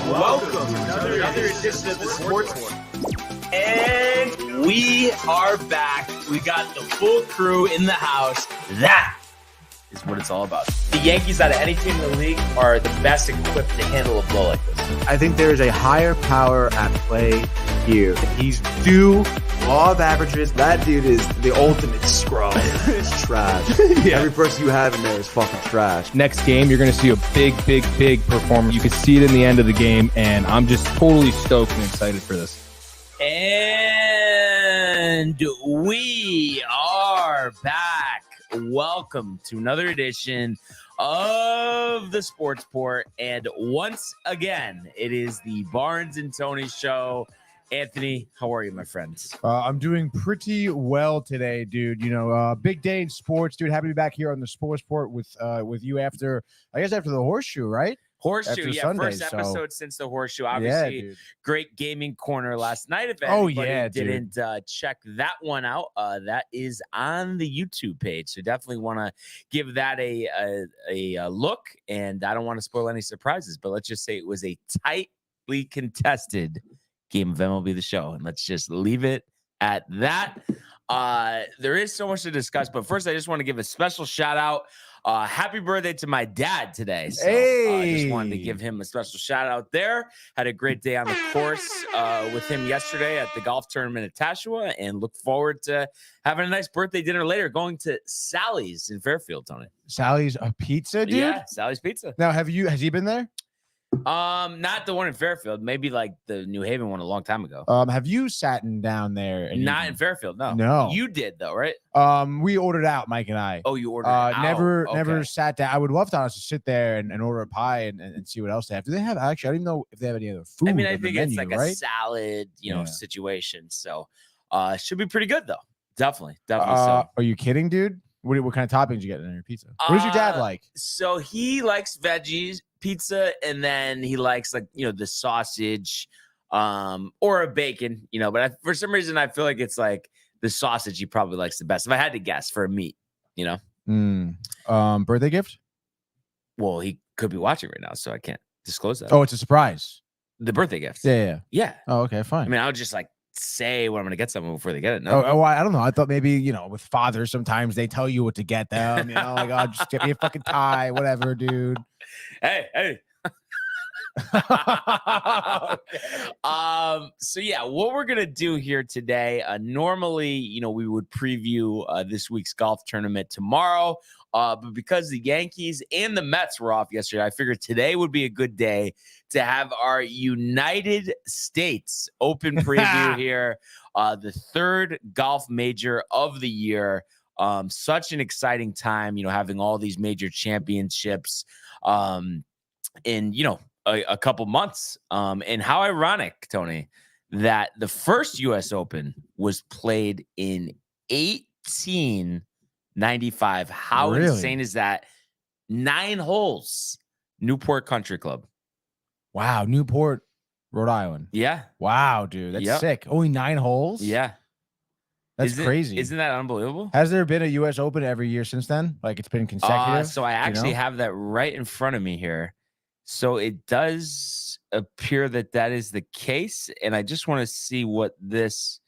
Welcome to another edition of the Sports One. And we are back. We got the full crew in the house. That is what it's all about. The Yankees, out of any team in the league, are the best equipped to handle a blow like this. I think there is a higher power at play here. He's due law of averages. That dude is the ultimate scrub. It's trash. Yeah. Every person you have in there is fucking trash. Next game, you're going to see a big performance. You can see it in the end of the game, and I'm just totally stoked and excited for this. And we are back. Welcome to another edition of the Sports Port. And once again, it is the Barnes and Tony Show. Anthony, how are you, my friends? I'm doing pretty well today, dude. You know, big day in sports, dude. Happy to be back here on the Sports Port with you after the Horseshoe, right? Horseshoe, after yeah, Sunday, first episode since the Horseshoe. Obviously, yeah, great gaming corner last night. If anybody didn't check that one out, that is on the YouTube page. So definitely want to give that a look. And I don't want to spoil any surprises, but let's just say it was a tightly contested game of MLB The Show. And let's just leave it at that. There is so much to discuss, but first I just want to give a special shout out. Happy birthday to my dad today. So I just wanted to give him a special shout out there. Had a great day on the course with him yesterday at the golf tournament at Tashua, and look forward to having a nice birthday dinner later, going to Sally's in Fairfield, Tony. Sally's a pizza, dude? Yeah, Sally's Pizza. Now, has he been there? Not the one in Fairfield, maybe like the New Haven one a long time ago. Have you sat down there? And Not in Fairfield, no. No. You did though, right? We ordered out, Mike and I. Oh, you ordered out. Never sat down. I would love to honestly sit there and order a pie and see what else they have. Do they have, actually, I don't even know if they have any other food. I mean, I think it's menu, like right? a salad, situation. So should be pretty good though. Definitely. So. Are you kidding, dude? What kind of toppings you get in your pizza? What does your dad like? So he likes veggies pizza, and then he likes the sausage, or a bacon, but for some reason I feel like it's like the sausage he probably likes the best. If I had to guess for a meat, Birthday gift? Well, he could be watching right now, so I can't disclose that. Oh, it's a surprise. The birthday gift. Yeah. Oh, okay, fine. I mean, I would just say when I'm going to get someone before they get it. No. Oh, I don't know. I thought maybe, with fathers, sometimes they tell you what to get them, just get me a fucking tie, whatever, dude. Hey. So yeah, what we're gonna do here today, normally, we would preview this week's golf tournament tomorrow, but because the Yankees and the Mets were off yesterday, I figured today would be a good day to have our United States Open preview here, the third golf major of the year. Such an exciting time, having all these major championships in a couple months, and how ironic, Tony, that the first U.S. Open was played in 1895. How insane is that? 9 holes, Newport Country Club. Wow, Newport, Rhode Island. Yeah. Wow, dude, that's sick. Only 9 holes. Yeah. That's crazy. Isn't that unbelievable? Has there been a U.S. Open every year since then? Like it's been consecutive? So I actually have that right in front of me here. So it does appear that is the case. And I just want to see what this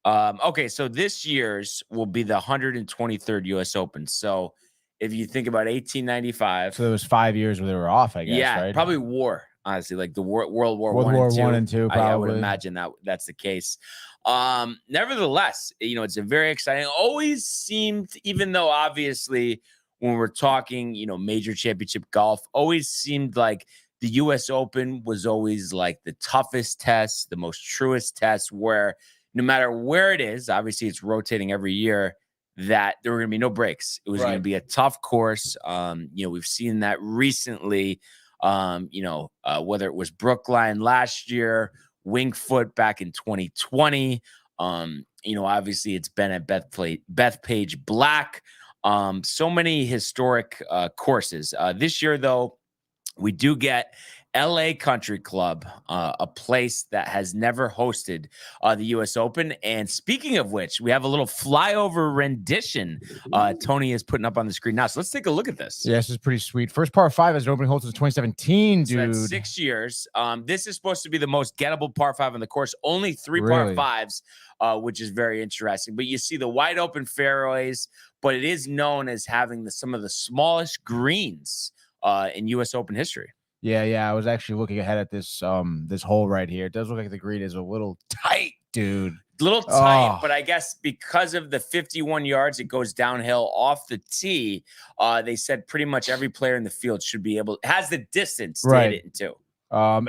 okay, so this year's will be the 123rd U.S. Open. So if you think about 1895. So there was 5 years where they were off, I guess, yeah, right? probably war, honestly, like the World War One and Two, probably. I would imagine that's the case. Nevertheless, it's a very exciting, always seemed, even though obviously when we're talking, major championship golf, always seemed like the U.S. Open was always like the toughest test, the most truest test, where no matter where it is, obviously it's rotating every year, that there were going to be no breaks. It was going to be a tough course. We've seen that recently, whether it was Brookline last year, Winged Foot back in 2020. Obviously it's been at Bethpage Black. So many historic courses. This year, though, we do get LA Country Club, a place that has never hosted the U.S. Open. And speaking of which, we have a little flyover rendition Tony is putting up on the screen now. So let's take a look at this. Yeah, this is pretty sweet. First par 5 as an opening hole since 2017, dude. So that's 6 years. This is supposed to be the most gettable par 5 on the course. Only 3 Really? par 5s, which is very interesting. But you see the wide open fairways, but it is known as having some of the smallest greens in U.S. Open history. Yeah. I was actually looking ahead at this this hole right here. It does look like the green is a little tight, dude. Little tight, but I guess because of the 51 yards, it goes downhill off the tee. They said pretty much every player in the field should be has the distance to hit it in two.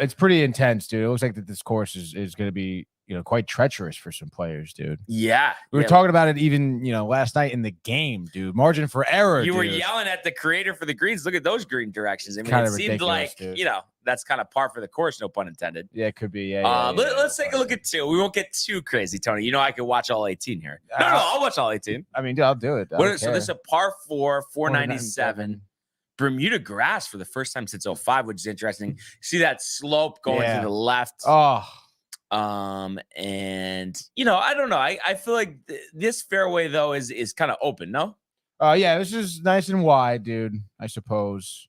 It's pretty intense, dude. It looks like that this course is going to be, quite treacherous for some players, dude. Yeah. We were talking about it even, last night in the game, dude. Margin for error. You were yelling at the creator for the greens. Look at those green directions. I mean, it seemed like, dude, that's kind of par for the course, no pun intended. Yeah, it could be. Let's take a look at 2. We won't get too crazy, Tony. I can watch all 18 here. No, I'll watch all 18. I mean, dude, I'll do it. So this is a par 4, 497. Bermuda grass for the first time since 05, which is interesting. See that slope going to the left. And I don't know. I feel like this fairway though is kind of open, no? This is nice and wide, dude, I suppose.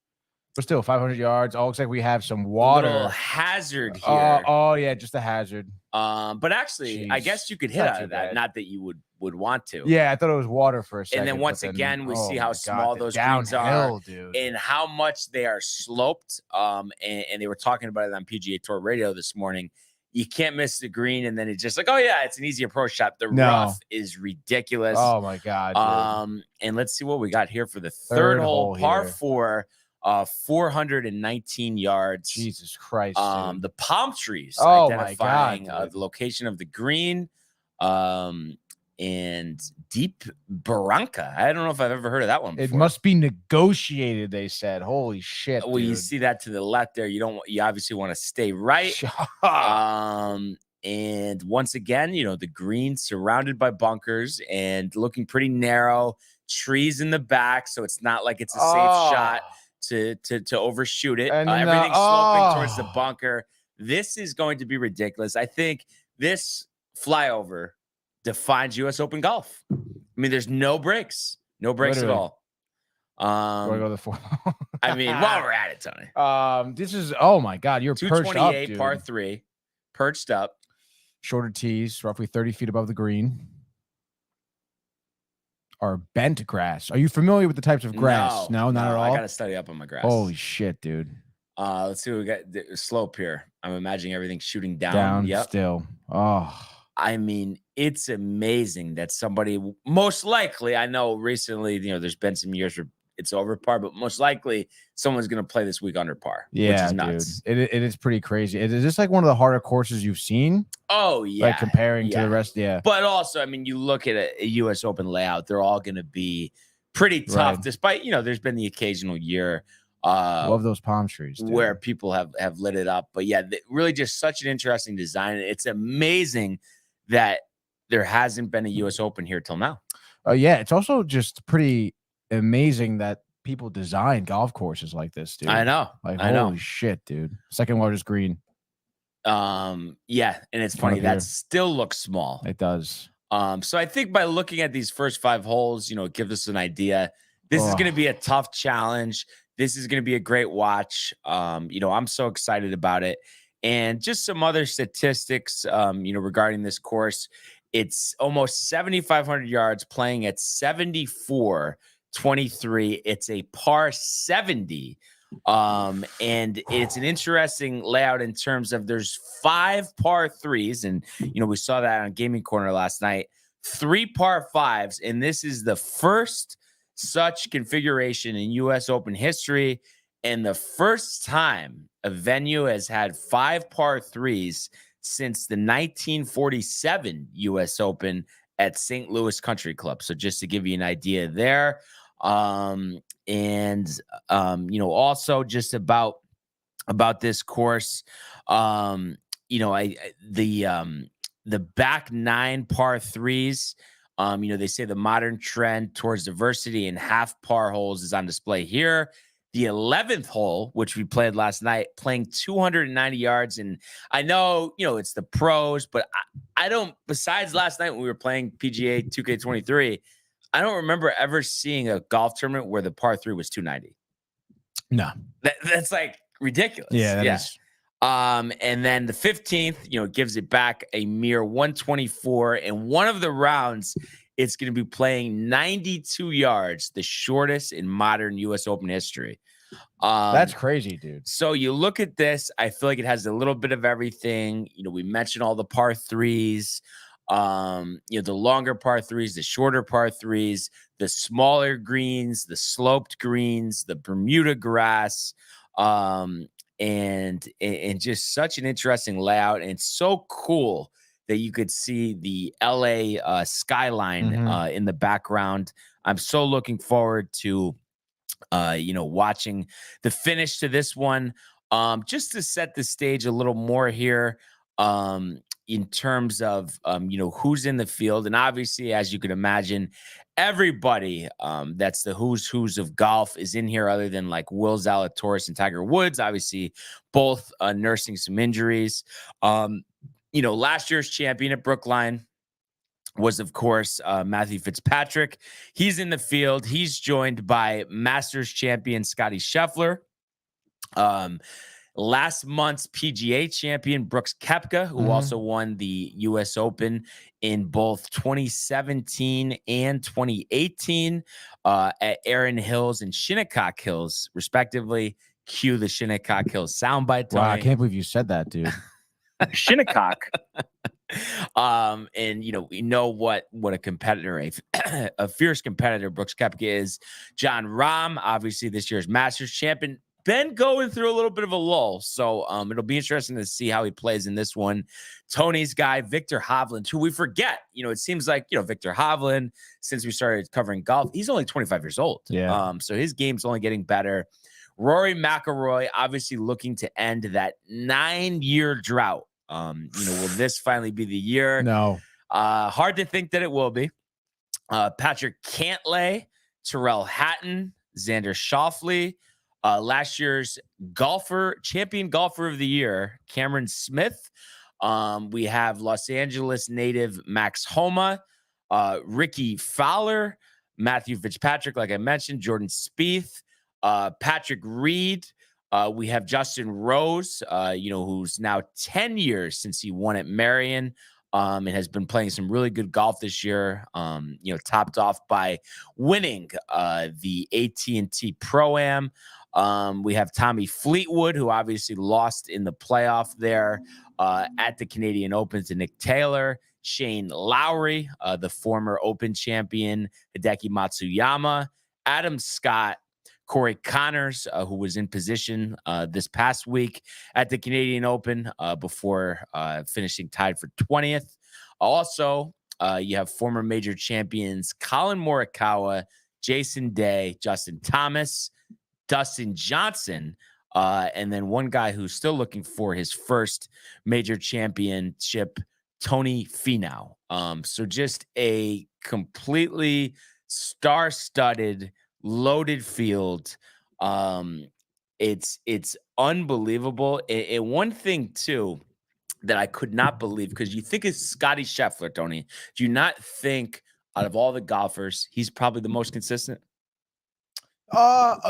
But still 500 yards. Looks like we have some water. A little hazard here. Just a hazard. But actually, I guess you could hit out of that. Bad. Not that you would want to. Yeah, I thought it was water for a second. And then once again, we see how small those greens are, dude, and how much they are sloped. And they were talking about it on PGA Tour Radio this morning. You can't miss the green, and then it's just like, oh yeah, it's an easy approach shot. The rough is ridiculous. Oh my god. Dude. And let's see what we got here for the third hole, par 4. 419 yards. Jesus Christ. The palm trees identifying the location of the green. And Deep Barranca. I don't know if I've ever heard of that one before. It must be negotiated, they said. Holy shit. Well, dude, you see that to the left there. You obviously want to stay right. And once again, the green surrounded by bunkers and looking pretty narrow, trees in the back, so it's not like it's a safe shot to overshoot it. And everything's sloping towards the bunker. This is going to be ridiculous. I think this flyover defines U.S. Open golf. I mean, there's no breaks at all. Do I go to the 4? I mean, while we're at it, Tony. This is, oh my god, you're perched up, 228 par 3, perched up. Shorter tees, roughly 30 feet above the green. Are bent grass. Are you familiar with the types of grass? No, not at all. I got to study up on my grass. Holy shit, dude. Let's see what we got. The slope here. I'm imagining everything shooting down. Yep. Still. Oh. I mean, it's amazing that somebody, most likely, I know recently, there's been some years where it's over par, but most likely someone's going to play this week under par. Yeah, which is nuts. Dude. It is pretty crazy. Is this like one of the harder courses you've seen? Oh, yeah. Like comparing to the rest? Yeah. But also, I mean, you look at a U.S. Open layout, they're all going to be pretty tough, despite, there's been the occasional year. Love those palm trees, dude, where people have lit it up. But yeah, really just such an interesting design. It's amazing that there hasn't been a U.S. Open here till now. Yeah, it's also just pretty amazing that people design golf courses like this, dude. I know. Holy shit, dude. Second largest green. Yeah, and it's funny that still looks small. It does. So I think by looking at these first 5 holes, it gives us an idea. This is going to be a tough challenge. This is going to be a great watch. I'm so excited about it. And just some other statistics, regarding this course. It's almost 7,500 yards, playing at 74-23. It's a par 70. And it's an interesting layout in terms of there's 5 par 3s. And, we saw that on Gaming Corner last night, 3 par 5s. And this is the first such configuration in U.S. Open history. And the first time a venue has had 5 par 3s since the 1947 U.S. Open at St. Louis Country Club. So just to give you an idea there. Also just about this course, the back 9 par 3s, they say the modern trend towards diversity in half par holes is on display here. the 11th hole, which we played last night, playing 290 yards. And I know, it's the pros, but I don't, besides last night when we were playing PGA 2K23, I don't remember ever seeing a golf tournament where the par 3 was 290. No. That's like ridiculous. Yeah, that is. And then the 15th, gives it back a mere 124. And one of the rounds, it's going to be playing 92 yards, the shortest in modern U.S. Open history. That's crazy, dude. So you look at this, I feel like it has a little bit of everything. We mentioned all the par 3s, the longer par 3s, the shorter par 3s, the smaller greens, the sloped greens, the Bermuda grass, and just such an interesting layout. And it's so cool that you could see the LA skyline in the background. I'm so looking forward to, watching the finish to this one. Just to set the stage a little more here, in terms of, who's in the field. And obviously, as you can imagine, everybody that's the who's of golf is in here other than like Will Zalatoris and Tiger Woods, obviously both nursing some injuries. Last year's champion at Brookline was, of course, Matthew Fitzpatrick. He's in the field. He's joined by Masters champion Scotty Scheffler. Last month's PGA champion Brooks Koepka, who also won the U.S. Open in both 2017 and 2018 at Erin Hills and Shinnecock Hills, respectively. Cue the Shinnecock Hills soundbite. Wow, I can't believe you said that, dude. Shinnecock. And we know what a competitor, a fierce competitor Brooks Koepka is. John Rahm, obviously this year's Masters champion, been going through a little bit of a lull, so it'll be interesting to see how he plays in this one. Tony's guy, Victor Hovland, who we forget. It seems like Victor Hovland, since we started covering golf, he's only 25 years old. Yeah. So his game's only getting better. Rory McIlroy, obviously looking to end that 9-year drought. Will this finally be the year? No. Hard to think that it will be. Patrick Cantlay, Tyrrell Hatton, Xander Schauffele, last year's champion golfer of the year, Cameron Smith. We have Los Angeles native Max Homa, Ricky Fowler, Matthew Fitzpatrick, like I mentioned, Jordan Spieth, Patrick Reed. We have Justin Rose, who's now 10 years since he won at Marion, and has been playing some really good golf this year, topped off by winning the AT&T Pro-Am. We have Tommy Fleetwood, who obviously lost in the playoff there at the Canadian Open to Nick Taylor. Shane Lowry, the former Open champion, Hideki Matsuyama. Adam Scott, Corey Connors, who was in position this past week at the Canadian Open before finishing tied for 20th. Also, you have former major champions Colin Morikawa, Jason Day, Justin Thomas, Dustin Johnson, and then one guy who's still looking for his first major championship, Tony Finau. So just a completely star-studded, loaded field. It's unbelievable. And one thing too that I could not believe, because you think it's Scotty Scheffler, Tony. Do you not think out of all the golfers, he's probably the most consistent?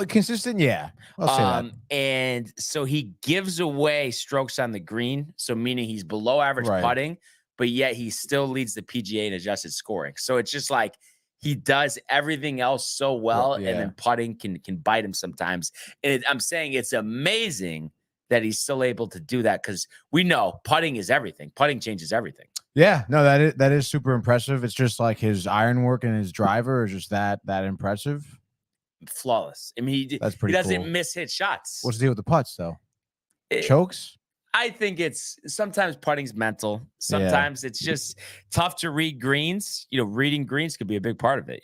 Consistent, yeah. I'll say that. And so he gives away strokes on the green, so meaning he's below average putting, but yet he still leads the PGA in adjusted scoring. So it's just like he does everything else so well, and then putting can bite him sometimes. And I'm saying it's amazing that he's still able to do that, because we know putting is everything. Putting changes everything. Yeah, no, that is super impressive. It's just like his iron work and his driver is just that impressive. Flawless. I mean, he doesn't miss hit shots. What's the deal with the putts though? Chokes? I think it's sometimes putting's mental. Sometimes it's just tough to read greens. Reading greens could be a big part of it,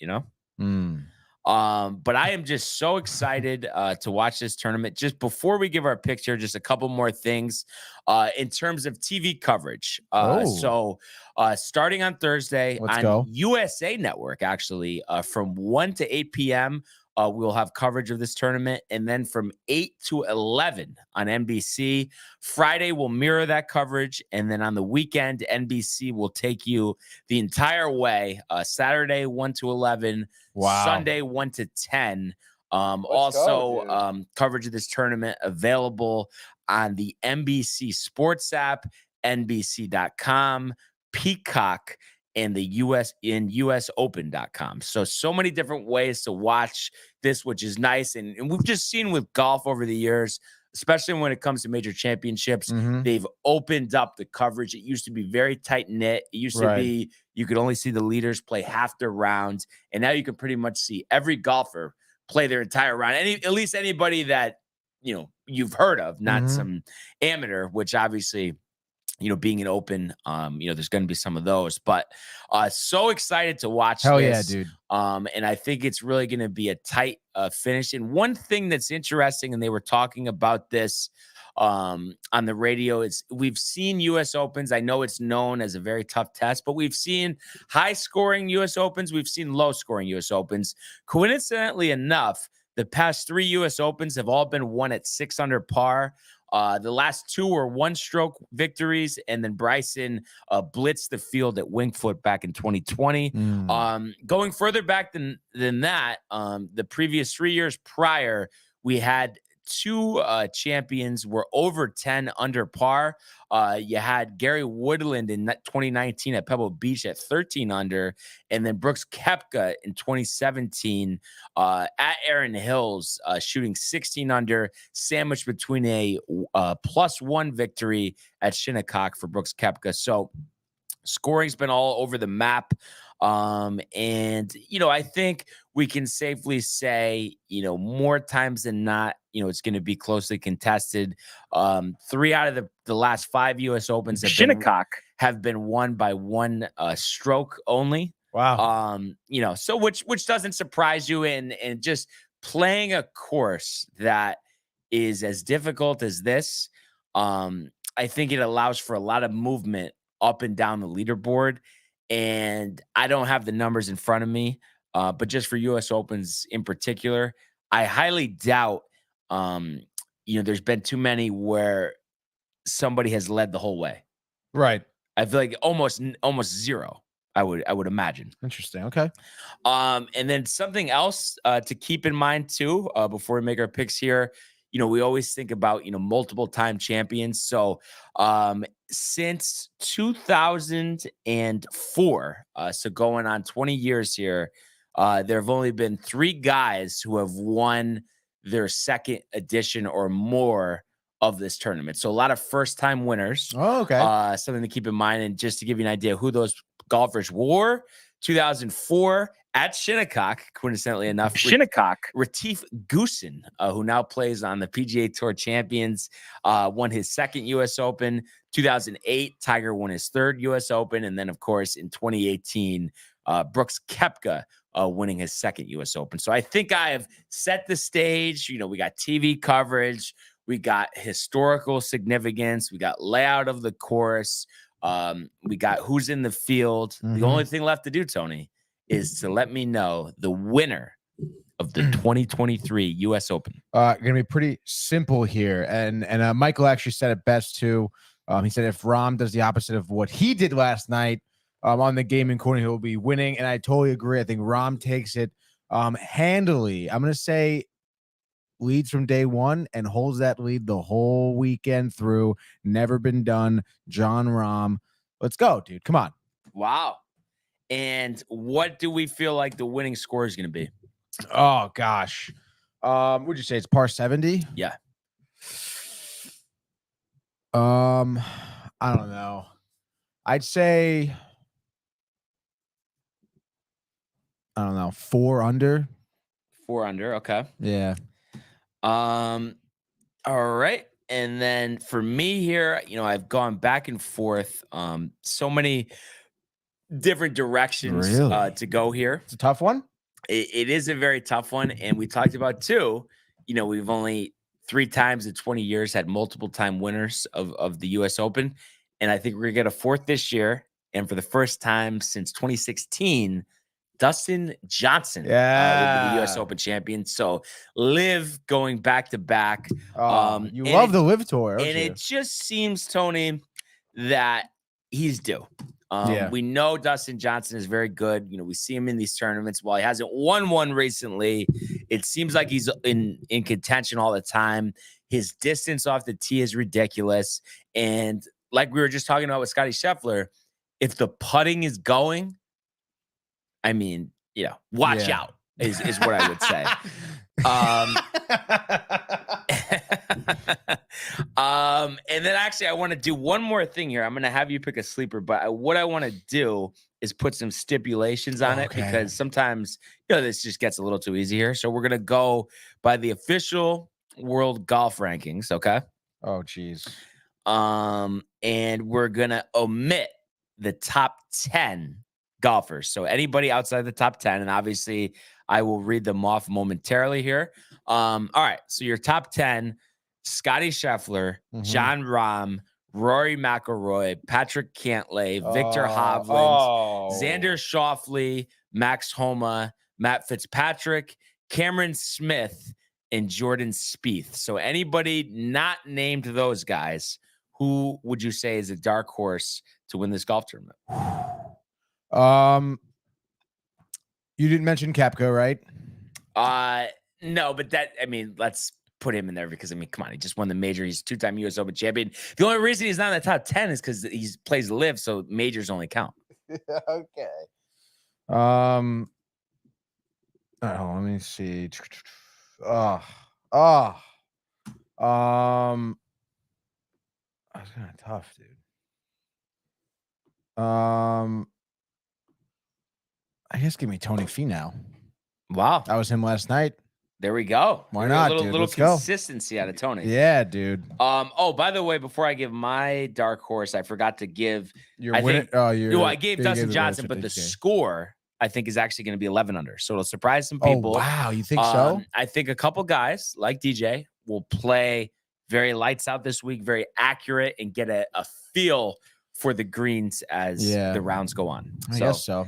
But I am just so excited to watch this tournament. Just before we give our picks here, just a couple more things in terms of TV coverage. So starting on Thursday on USA Network, actually, from 1 to 8 p.m., we'll have coverage of this tournament. And then from 8 to 11 on NBC. Friday will mirror that coverage. And then on the weekend, NBC will take you the entire way. Saturday, 1 to 11. Wow. Sunday, 1 to 10. Coverage of this tournament available on the NBC Sports app, NBC.com, Peacock, and the USOpen.com. So many different ways to watch this, which is nice. And we've just seen with golf over the years, especially when it comes to major championships, they've opened up the coverage. It used to be very tight knit. It used to be, you could only see the leaders play half their rounds. And now you can pretty much see every golfer play their entire round. At least anybody that, you've heard of, not some amateur, which obviously, being an open, there's going to be some of those, but so excited to watch Hell this. Yeah, dude. And I think it's really going to be a tight finish. And one thing that's interesting, and they were talking about this on the radio, is we've seen U.S. Opens. I know it's known as a very tough test, but we've seen high-scoring U.S. Opens. We've seen low-scoring U.S. Opens. Coincidentally enough, the past 3 U.S. Opens have all been won at 6 under par. The last 2 were 1-stroke victories, and then Bryson blitzed the field at Winged Foot back in 2020. Going further back than that, the previous 3 years prior, we had 2 champions were over 10 under par. You had Gary Woodland in 2019 at Pebble Beach at 13 under, and then Brooks Koepka in 2017 at Erin Hills shooting 16 under, sandwiched between a +1 victory at Shinnecock for Brooks Koepka. So scoring's been all over the map. I think we can safely say, more times than not, it's going to be closely contested. 3 out of the last 5 U.S. Opens have been won by 1 stroke only. Wow. So which doesn't surprise you, and just playing a course that is as difficult as this, I think it allows for a lot of movement up and down the leaderboard. And I don't have the numbers in front of me, but just for U.S. Opens in particular, I highly doubt, there's been too many where somebody has led the whole way. Right. I feel like almost 0. I would imagine. Interesting. Okay. And then something else to keep in mind too, before we make our picks here. We always think about, multiple time champions. So since 2004, so going on 20 years here, there have only been 3 guys who have won their second edition or more of this tournament. So a lot of first-time winners. Oh, okay. Something to keep in mind. And just to give you an idea who those golfers were, 2004 at Shinnecock, coincidentally enough, Retief Goosen, who now plays on the PGA Tour Champions, won his second U.S. Open. 2008, Tiger won his third U.S. Open. And then, of course, in 2018, Brooks Koepka winning his second U.S. Open. So I think I have set the stage. We got TV coverage. We got historical significance. We got layout of the course. We got who's in the field. The only thing left to do, Tony, is to let me know the winner of the 2023 U.S. Open. Going to be pretty simple here. And Michael actually said it best, too. He said if Rahm does the opposite of what he did last night on the gaming corner, he'll be winning. And I totally agree. I think Rahm takes it handily. I'm going to say leads from day one and holds that lead the whole weekend through. Never been done. Jon Rahm. Let's go, dude. Come on. Wow. And what do we feel like the winning score is going to be? Oh, gosh. Would you say it's par 70? Yeah. I don't know. I'd say, I don't know, 4 under. 4 under. Okay. Yeah. All right. And then for me here, I've gone back and forth. So many different directions to go here. It's a tough one. It is a very tough one. And we talked about too, we've only 3 times in 20 years had multiple time winners of the U.S. Open. And I think we're going to get a 4th this year. And for the first time since 2016, Dustin Johnson will be the U.S. Open champion. So Liv going back to back. You love the Liv tour, and it just seems, Tony, that he's due. We know Dustin Johnson is very good. You know, we see him in these tournaments. While he hasn't won one recently, it seems like he's in contention all the time. His distance off the tee is ridiculous. And like we were just talking about with Scottie Scheffler, if the putting is going, I mean, watch out is what I would say. And then actually I want to do one more thing here. I'm going to have you pick a sleeper, but what I want to do is put some stipulations on it because sometimes, this just gets a little too easy here. So we're going to go by the official world golf rankings. Okay. Oh, geez. And we're going to omit the top 10 golfers. So anybody outside the top 10, and obviously I will read them off momentarily here. All right. So your top 10, Scottie Scheffler, Jon Rahm, Rory McIlroy, Patrick Cantlay, Victor Hovland, Xander Schauffele, Max Homa, Matt Fitzpatrick, Cameron Smith, and Jordan Spieth. So anybody not named those guys, who would you say is a dark horse to win this golf tournament? You didn't mention Koepka, right? No, but let's put him in there because, come on, he just won the major. He's two-time U.S. Open champion. The only reason he's not in the top 10 is because he plays live, so majors only count. Okay. Let me see. That's kind of tough, dude. I guess give me Tony Finau. Wow. That was him last night. There we go. Why not, dude? Little consistency out of Tony. Yeah, dude. Oh, by the way, before I give my dark horse, I forgot to give I gave Dustin Johnson, but the score I think is actually going to be 11 under. So it'll surprise some people. Oh, wow. You think so? I think a couple guys like DJ will play very lights out this week, very accurate, and get a feel for the greens as the rounds go on. I guess so.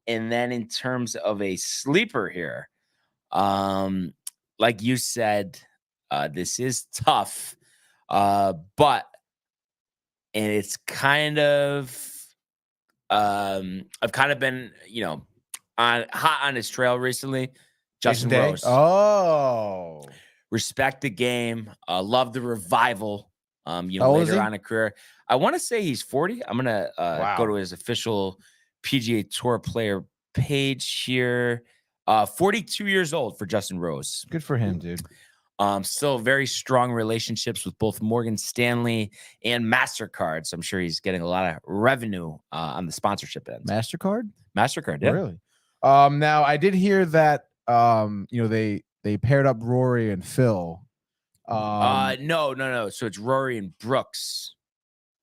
And then in terms of a sleeper here, like you said, this is tough, but it's kind of I've kind of been hot on his trail recently. Justin Rose. Oh, respect the game. Love the revival. Later on in career, I want to say he's 40. I'm gonna go to his official PGA Tour player page here. 42 years old for Justin Rose. Good for him, dude. Still very strong relationships with both Morgan Stanley and MasterCard. So I'm sure he's getting a lot of revenue on the sponsorship end. MasterCard, yeah. Really? Now I did hear that they paired up Rory and Phil. No. So it's Rory and Brooks.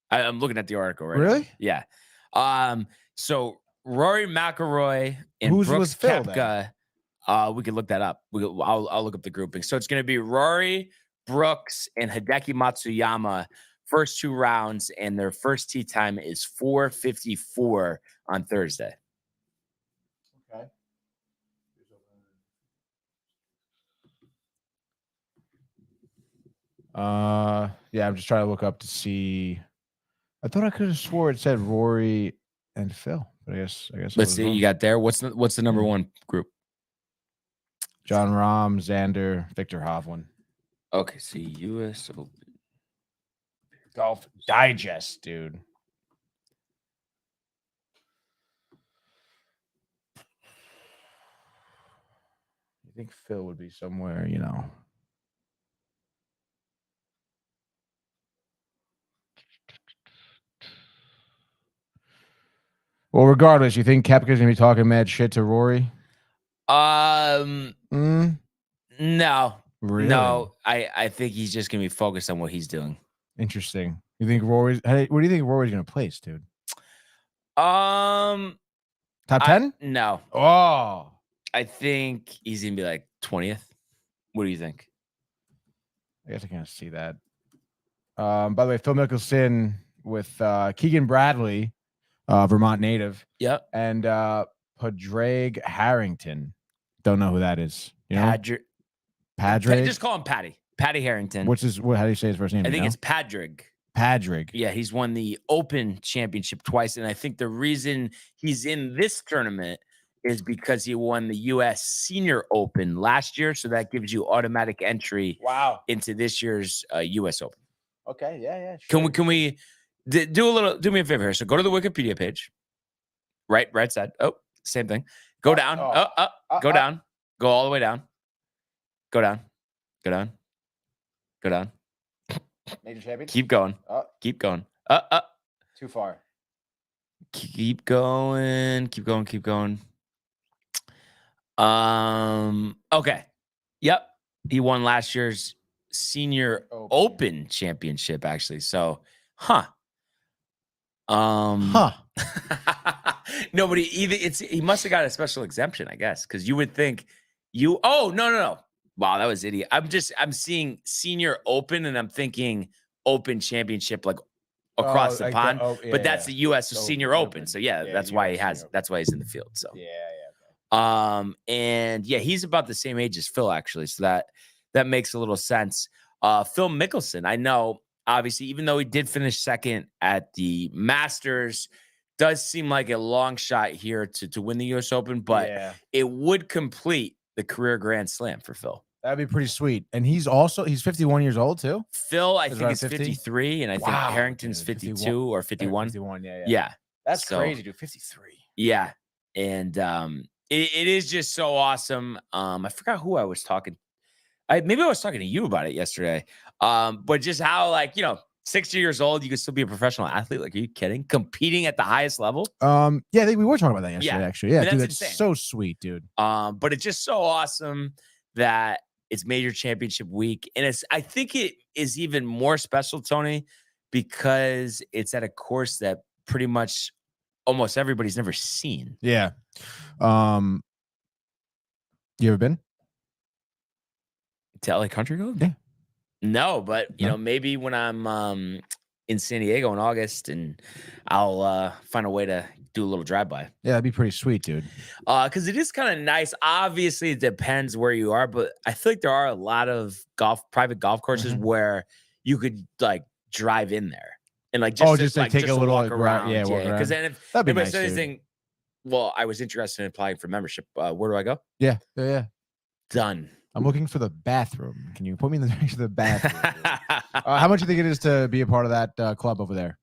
I'm looking at the article right now. Really? Yeah. So Rory McIlroy and Brooks Koepka. We could look that up. I'll look up the grouping. So it's going to be Rory, Brooks, and Hideki Matsuyama first two rounds, and their first tee time is 4:54 on Thursday. Okay. Yeah, I'm just trying to look up to see. I thought I could have swore it said Rory and Phil, but I guess. Let's see. You got there. What's the number one group? Jon Rahm, Xander, Victor Hovland. Okay, see, U.S. Open Golf Digest, dude. You think Phil would be somewhere, Well, regardless, you think Koepka's gonna be talking mad shit to Rory? No. Really? No, I think he's just gonna be focused on what he's doing. Interesting. You think Rory's? What do you think Rory's gonna place, dude? Top 10? No. Oh, I think he's gonna be like 20th. What do you think? I guess I can't see that. By the way, Phil Mickelson with Keegan Bradley, Vermont native. Yep. And Padraig Harrington. Don't know who that is. You know? Padraig? Just call him Patty. Patty Harrington. How do you say his first name? I think it's Padraig. Padraig. Yeah, he's won the Open Championship twice. And I think the reason he's in this tournament is because he won the U.S. Senior Open last year. So that gives you automatic entry into this year's U.S. Open. Okay, yeah. Sure. Can we do me a favor here? So go to the Wikipedia page. Right side. Oh, same thing. Go down. Go down. Go all the way down. Go down. Go down. Go down. Major champion. Keep going. Keep going. Too far. Keep going. Keep going. Keep going. Okay. Yep. He won last year's Senior Open Championship, actually. So, Nobody he must have got a special exemption, I guess, because you would think no. Wow, that was idiot. I'm seeing Senior Open and I'm thinking Open Championship like across the pond. But that's the US Senior Open. So that's why that's why he's in the field. So and he's about the same age as Phil, actually. So that makes a little sense. Phil Mickelson, I know, obviously, even though he did finish second at the Masters, does seem like a long shot here to win the US Open, but it would complete the career Grand Slam for Phil. That'd be pretty sweet. And he's 51 years old too. Phil, I think, is 53, and I think Harrington's 52 or 51. 51, yeah. That's crazy, dude. 53. Yeah. And it is just so awesome. I forgot who I was talking. Maybe I was talking to you about it yesterday. But just how, 60 years old, you could still be a professional athlete. Like, are you kidding? Competing at the highest level? I think we were talking about that yesterday, actually. Yeah, dude, that's insane. So sweet, dude. But it's just so awesome that it's major championship week. And I think it is even more special, Tony, because it's at a course that pretty much almost everybody's never seen. Yeah. You ever been to LA Country Club? Yeah. No, but maybe when I'm in San Diego in August, and I'll find a way to do a little drive-by. Yeah, that'd be pretty sweet, dude. Because it is kind of nice. Obviously, it depends where you are, but I feel like there are a lot of private golf courses where you could drive in there and just take a little walk around. Yeah, because then if anybody says anything, well, I was interested in applying for membership. Where do I go? Yeah. Done. I'm looking for the bathroom. Can you put me in the direction of the bathroom? How much do you think it is to be a part of that club over there?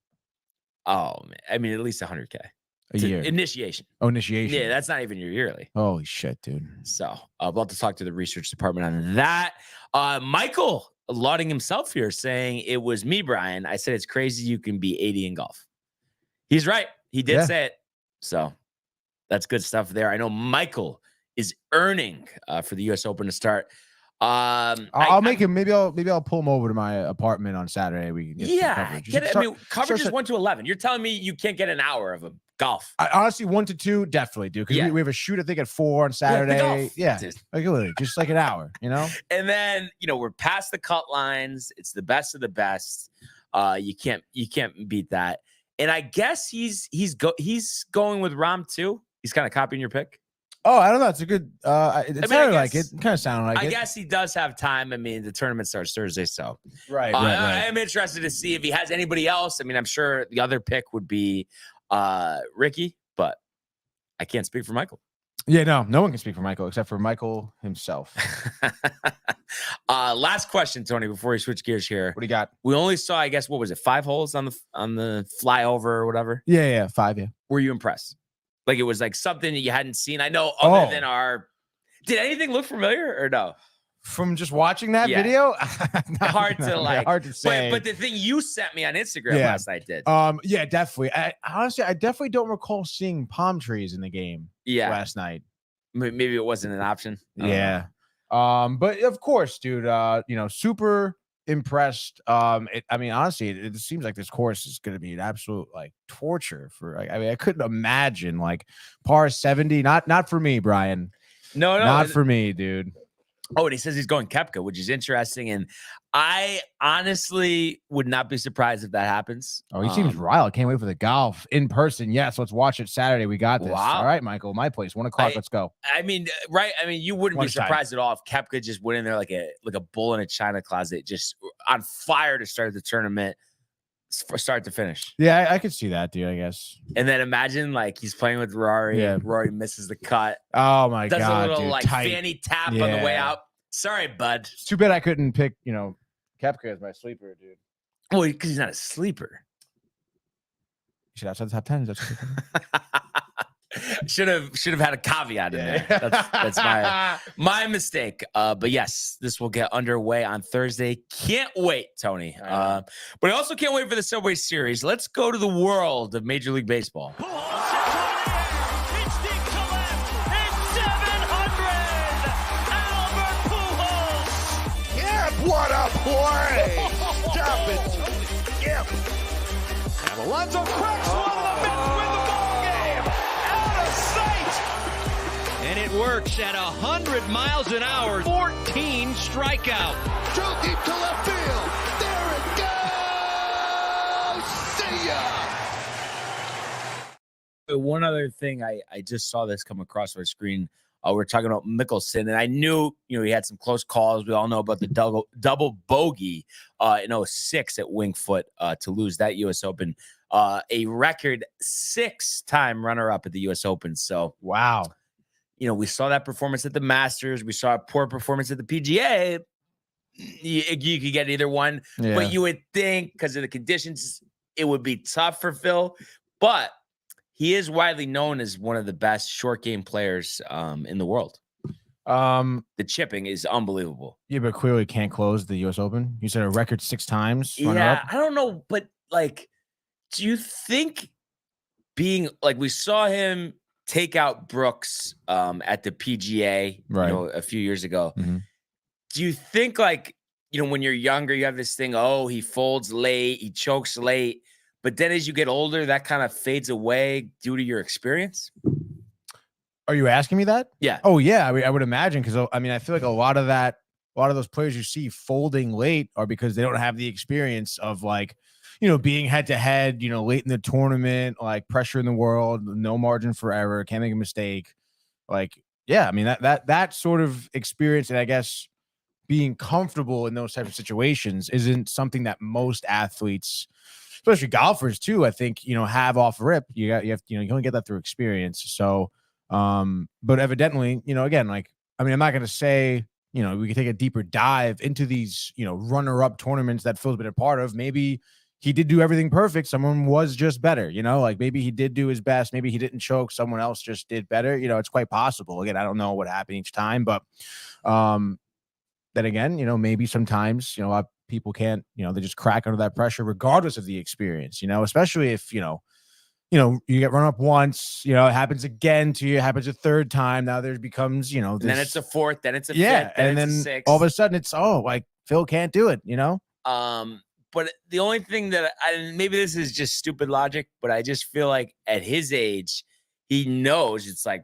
Oh, man. I mean, at least $100K a year. Initiation. Oh, initiation. Yeah, that's not even your yearly. Holy shit, dude. So I'll have to talk to the research department on that. Michael lauding himself here, saying it was me, Brian. I said it's crazy you can be 80 in golf. He's right. He did say it. So that's good stuff there. I know Michael is earning for the U.S. Open to start. I'll make him. Maybe I'll pull him over to my apartment on Saturday. We can get some coverage. Coverage is 1 to 11. You're telling me you can't get an hour of a golf? Honestly, 1 to 2 definitely do, because we have a shoot I think at 4 on Saturday. Literally, just like an hour, And then we're past the cut lines. It's the best of the best. You can't beat that. And I guess he's going with Rahm too. He's kind of copying your pick. Oh, I don't know. It's a good. It sounded like it. Kind of sounded like it. I guess he does have time. I mean, the tournament starts Thursday, so right. I am interested to see if he has anybody else. I mean, I'm sure the other pick would be Ricky, but I can't speak for Michael. Yeah, no one can speak for Michael except for Michael himself. Last question, Tony, before we switch gears here. What do you got? We only saw, I guess, what was it, 5 holes on the flyover or whatever? Yeah, 5. Yeah. Were you impressed? Like, it was like something that you hadn't seen. I know other than did anything look familiar or no? From just watching that video? Hard to say. But the thing you sent me on Instagram last night did. Yeah, definitely. I definitely don't recall seeing palm trees in the game last night. Maybe it wasn't an option. Yeah. But of course, dude, super impressed. Honestly, it seems like this course is going to be an absolute torture for. I couldn't imagine par 70. Not for me, Brian. No, not for me, dude. Oh, and he says he's going Koepka, which is interesting. And I honestly would not be surprised if that happens. Oh, he seems riled. Can't wait for the golf in person. Yes, let's watch it Saturday. We got this. Wow. All right, Michael, my place, 1 o'clock. Let's go. I mean, right? I mean, you wouldn't be surprised at all if Koepka just went in there like a bull in a china closet, just on fire to start the tournament, from start to finish. Yeah, I could see that, dude. I guess. And then imagine like he's playing with Rory. Yeah. Rory misses the cut. Oh my God! Does a little dude, like fanny tap on the way out. Sorry, bud. It's too bad I couldn't pick, Koepka as my sleeper, dude. Well, because he's not a sleeper. You should outside the top 10. Should have had a caveat in there. That's my mistake. But yes, this will get underway on Thursday. Can't wait, Tony. But I also can't wait for the Subway Series. Let's go to the world of Major League Baseball. What a play! Stop it, Yep. And Alonso cracks one of the Mets win the ball game. Out of sight. And it works at 100 miles an hour. 14 strikeout. Too deep to left field. There it goes. See ya. One other thing, I just saw this come across our screen. We're talking about Mickelson, and I knew, he had some close calls. We all know about the double bogey in 2006 at Winged Foot to lose that U.S. Open, a record 6-time runner-up at the U.S. Open. So, wow. We saw that performance at the Masters. We saw a poor performance at the PGA. You could get either one, but you would think because of the conditions, it would be tough for Phil. But he is widely known as one of the best short game players in the world. The chipping is unbelievable. Yeah, but clearly can't close the U.S. Open. You said a record 6 times. Yeah, I don't know, but like, do you think being like we saw him take out Brooks at the PGA, a few years ago? Mm-hmm. Do you think like when you're younger, you have this thing? Oh, he folds late, he chokes late. But then as you get older, that kind of fades away due to your experience. Are you asking me that? Yeah. Oh, yeah. I would imagine because, I feel like a lot of those players you see folding late are because they don't have the experience of like, being head to head, late in the tournament, like pressure in the world, no margin for error, can't make a mistake. Like, yeah, that sort of experience and I guess being comfortable in those types of situations isn't something that most athletes, especially golfers too, I think, have off rip. You can only get that through experience. So, but evidently, again, like, I'm not going to say, we could take a deeper dive into these, runner-up tournaments that Phil's been a part of. Maybe he did do everything perfect. Someone was just better, like maybe he did do his best. Maybe he didn't choke. Someone else just did better. It's quite possible. Again, I don't know what happened each time, but, then again, maybe sometimes, people can't, they just crack under that pressure regardless of the experience, especially if, you get run up once, it happens again to you, it happens a third time. Now there becomes, this, and then it's a fourth, then it's a fifth, and then it's a sixth. All of a sudden it's, like Phil can't do it, But the only thing that maybe this is just stupid logic, but I just feel like at his age, he knows it's like,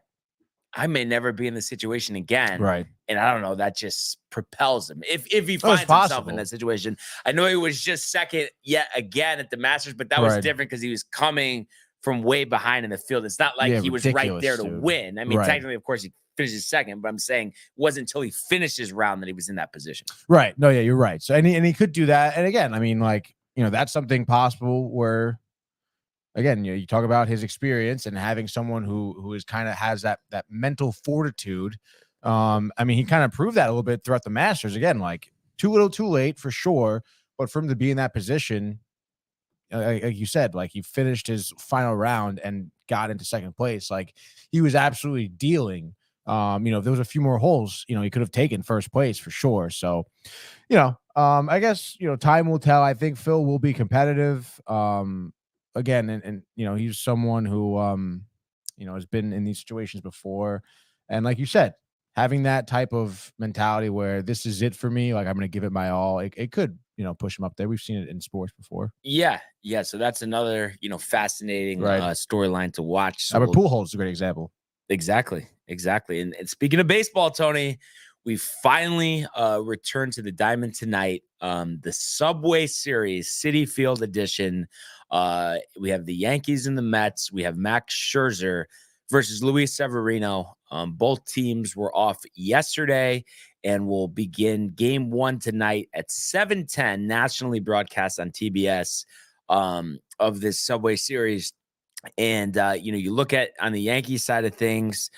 I may never be in this situation again. Right. And I don't know, that just propels him. If he finds himself in that situation. I know he was just second yet again at the Masters, but that was different because he was coming from way behind in the field. It's not like he was right there to win. Technically, of course, he finishes second, but I'm saying it wasn't until he finished his round that he was in that position. Right. No, yeah, you're right. So, and he could do that. And again, that's something possible where, again, you talk about his experience and having someone who is kind of has that mental fortitude. He kind of proved that a little bit throughout the Masters. Again, like too little, too late for sure. But for him to be in that position, like you said, like he finished his final round and got into second place. Like he was absolutely dealing. If there was a few more holes, he could have taken first place for sure. So, I guess, time will tell. I think Phil will be competitive. Again, and he's someone who has been in these situations before, and like you said, having that type of mentality where this is it for me, like I'm going to give it my all, it could push him up there. We've seen it in sports before. Yeah. So that's another fascinating storyline to watch. So Albert Pujols is a great example. Exactly. And speaking of baseball, Tony, we finally returned to the Diamond tonight. The Subway Series, Citi Field edition. We have the Yankees and the Mets. We have Max Scherzer versus Luis Severino. Both teams were off yesterday and will begin game 1 tonight at 7:10, nationally broadcast on TBS, of this Subway Series. And, you look at on the Yankees side of things,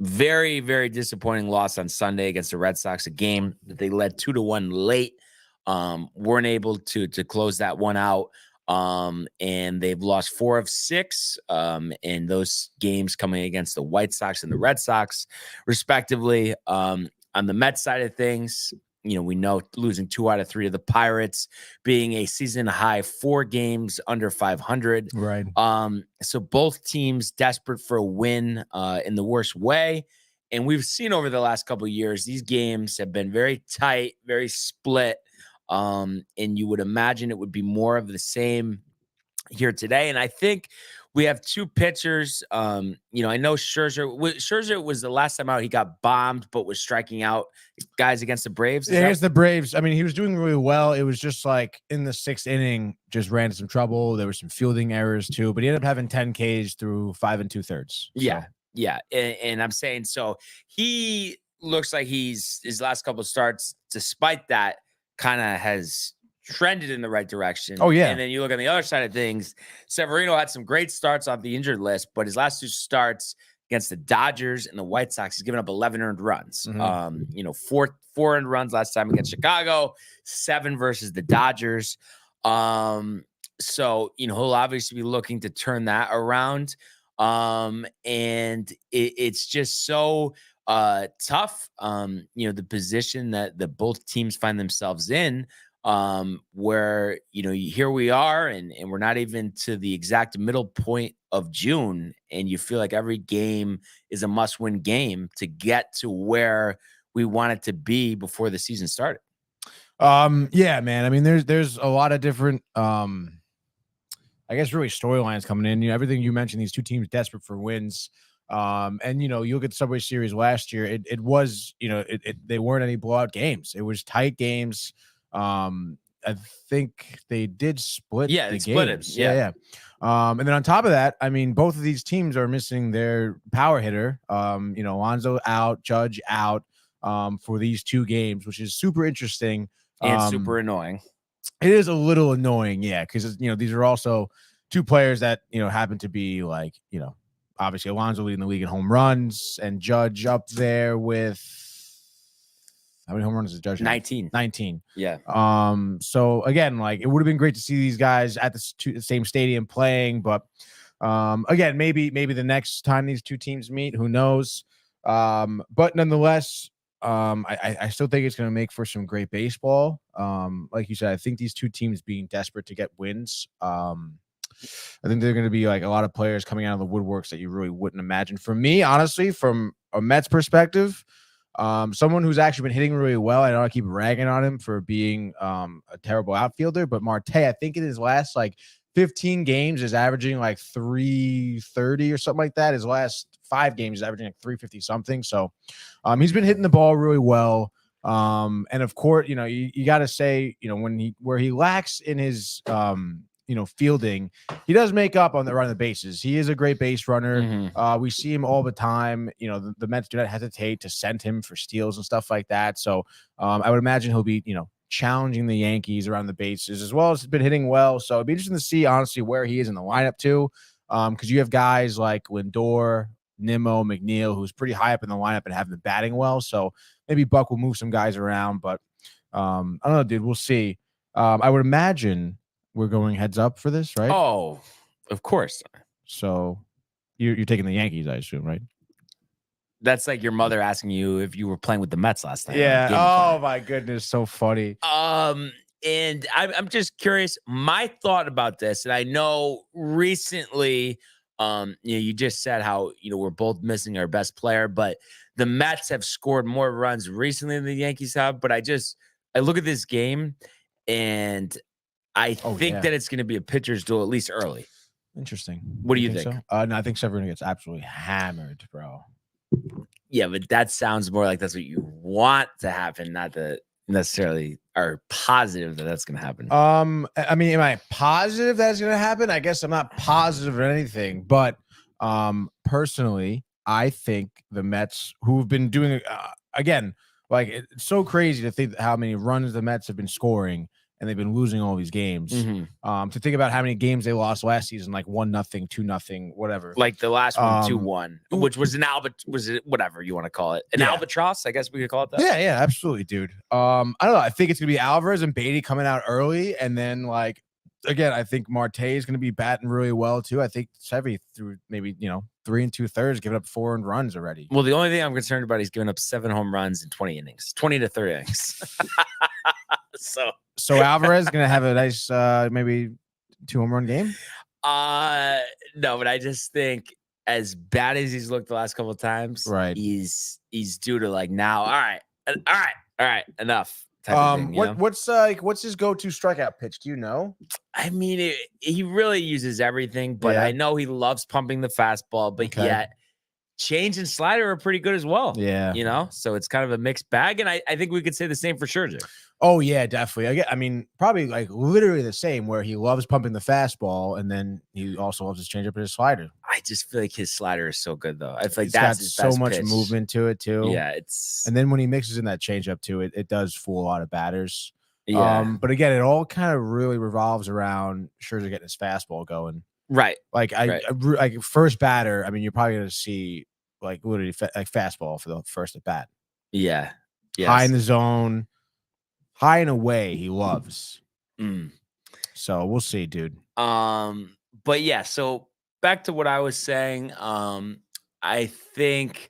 very, very disappointing loss on Sunday against the Red Sox, a game that they led 2-1 late. Weren't able to close that one out. And they've lost 4 of 6 in those games coming against the White Sox and the Red Sox, respectively. On the Mets side of things, we know losing 2 out of 3 to the Pirates, being a season high 4 games under 500. Right. So both teams desperate for a win in the worst way. And we've seen over the last couple of years, these games have been very tight, very split. And you would imagine it would be more of the same here today. And I think we have 2 pitchers. I know Scherzer was the last time out. He got bombed, but was striking out guys against the Braves. Yeah, against the Braves. I mean, he was doing really well. It was just like in the 6th inning, just ran into some trouble. There were some fielding errors too, but he ended up having 10 Ks through 5 2/3. So. Yeah. And I'm saying, so he looks like his last couple of starts, despite that, kind of has trended in the right direction. Oh, yeah. And then you look on the other side of things, Severino had some great starts off the injured list, but his last 2 starts against the Dodgers and the White Sox, he's given up 11 earned runs. 4 earned runs last time against Chicago, 7 versus the Dodgers. So, he'll obviously be looking to turn that around. And it's just so tough, the position that both teams find themselves in, where, here we are and we're not even to the exact middle point of June. And you feel like every game is a must-win game to get to where we want it to be before the season started. Yeah, man. I mean, there's a lot of different, I guess really storylines coming in. Everything you mentioned, these 2 teams desperate for wins. And you look at the Subway Series last year, it was, they weren't any blowout games. It was tight games. I think they did split. Yeah, they split it. Yeah. And then on top of that, I mean, both of these teams are missing their power hitter. Alonso out, Judge out, for these 2 games, which is super interesting and super annoying. It is a little annoying, yeah, because these are also 2 players that happen to be like obviously Alonso leading the league in home runs and Judge up there with how many home runs is Judge? 19. Yeah. So again, like it would have been great to see these guys at the same stadium playing, but again, maybe the next time these 2 teams meet, who knows? But nonetheless, I still think it's going to make for some great baseball. Like you said, I think these 2 teams being desperate to get wins. I think they're going to be like a lot of players coming out of the woodworks that you really wouldn't imagine. For me, honestly, from a Mets perspective, someone who's actually been hitting really well. I know I keep ragging on him for being a terrible outfielder, but Marte, I think in his last 15 games is averaging like 330 or something like that. His last 5 games is averaging like 350 something. So he's been hitting the ball really well. And of course, you got to say, where he lacks in his fielding, he does make up on the bases. He is a great base runner. Mm-hmm. We see him all the time. The Mets do not hesitate to send him for steals and stuff like that. So I would imagine he'll be, challenging the Yankees around the bases, as well as been hitting well. So it'd be interesting to see, honestly, where he is in the lineup too. Because you have guys like Lindor, Nimmo, McNeil, who's pretty high up in the lineup and have been batting well. So maybe Buck will move some guys around, but I don't know, dude. We'll see. I would imagine we're going heads up for this, right? Oh, of course. So you're taking the Yankees, I assume, right? That's like your mother asking you if you were playing with the Mets last night. Yeah. Oh my goodness, so funny. And I'm just curious. My thought about this, and I know recently, you just said how we're both missing our best player, but the Mets have scored more runs recently than the Yankees have. But I look at this game, and I think that it's going to be a pitcher's duel, at least early. Interesting. What do you think? So? No, I think Severino gets absolutely hammered, bro. Yeah, but that sounds more like that's what you want to happen, not that necessarily are positive that that's going to happen. I mean, am I positive that's going to happen? I guess I'm not positive or anything, but personally, I think the Mets, who've been doing again, like it's so crazy to think how many runs the Mets have been scoring, and they've been losing all these games. To think about how many games they lost last season, like 1-0, 2-0, whatever. Like the last one, 2-1, which was was it whatever you want to call it, an albatross? I guess we could call it that. Yeah, absolutely, dude. I don't know. I think it's gonna be Alvarez and Beatty coming out early, and then like again, I think Marte is gonna be batting really well too. I think Sevy through maybe 3 2/3, giving up 4 earned runs already. Well, the only thing I'm concerned about is giving up 7 home runs in 20 innings, 20 to 30 innings. So Alvarez is gonna have a nice maybe 2 home run game. No, but I just think as bad as he's looked the last couple of times, right? He's due to like now. All right, enough. Thing, what's his go-to strikeout pitch? Do you know? I mean, he really uses everything, but I know he loves pumping the fastball, but yet change and slider are pretty good as well. Yeah. So it's kind of a mixed bag. And I think we could say the same for Scherzer. Oh, yeah, definitely. I mean, probably like literally the same, where he loves pumping the fastball, and then he also loves his changeup and his slider. I just feel like his slider is so good, though. I feel like it's that's got his so best much pitch. movement to it, too. Yeah, and then when he mixes in that changeup, too, it does fool a lot of batters. Yeah. But again, it all kind of really revolves around Scherzer getting his fastball going. Right. Like, like first batter, I mean, you're probably going to see like literally like fastball for the first at bat. Yeah. Yes. High in the zone. High and away, he loves. So we'll see, dude. But yeah, so back to what I was saying. I think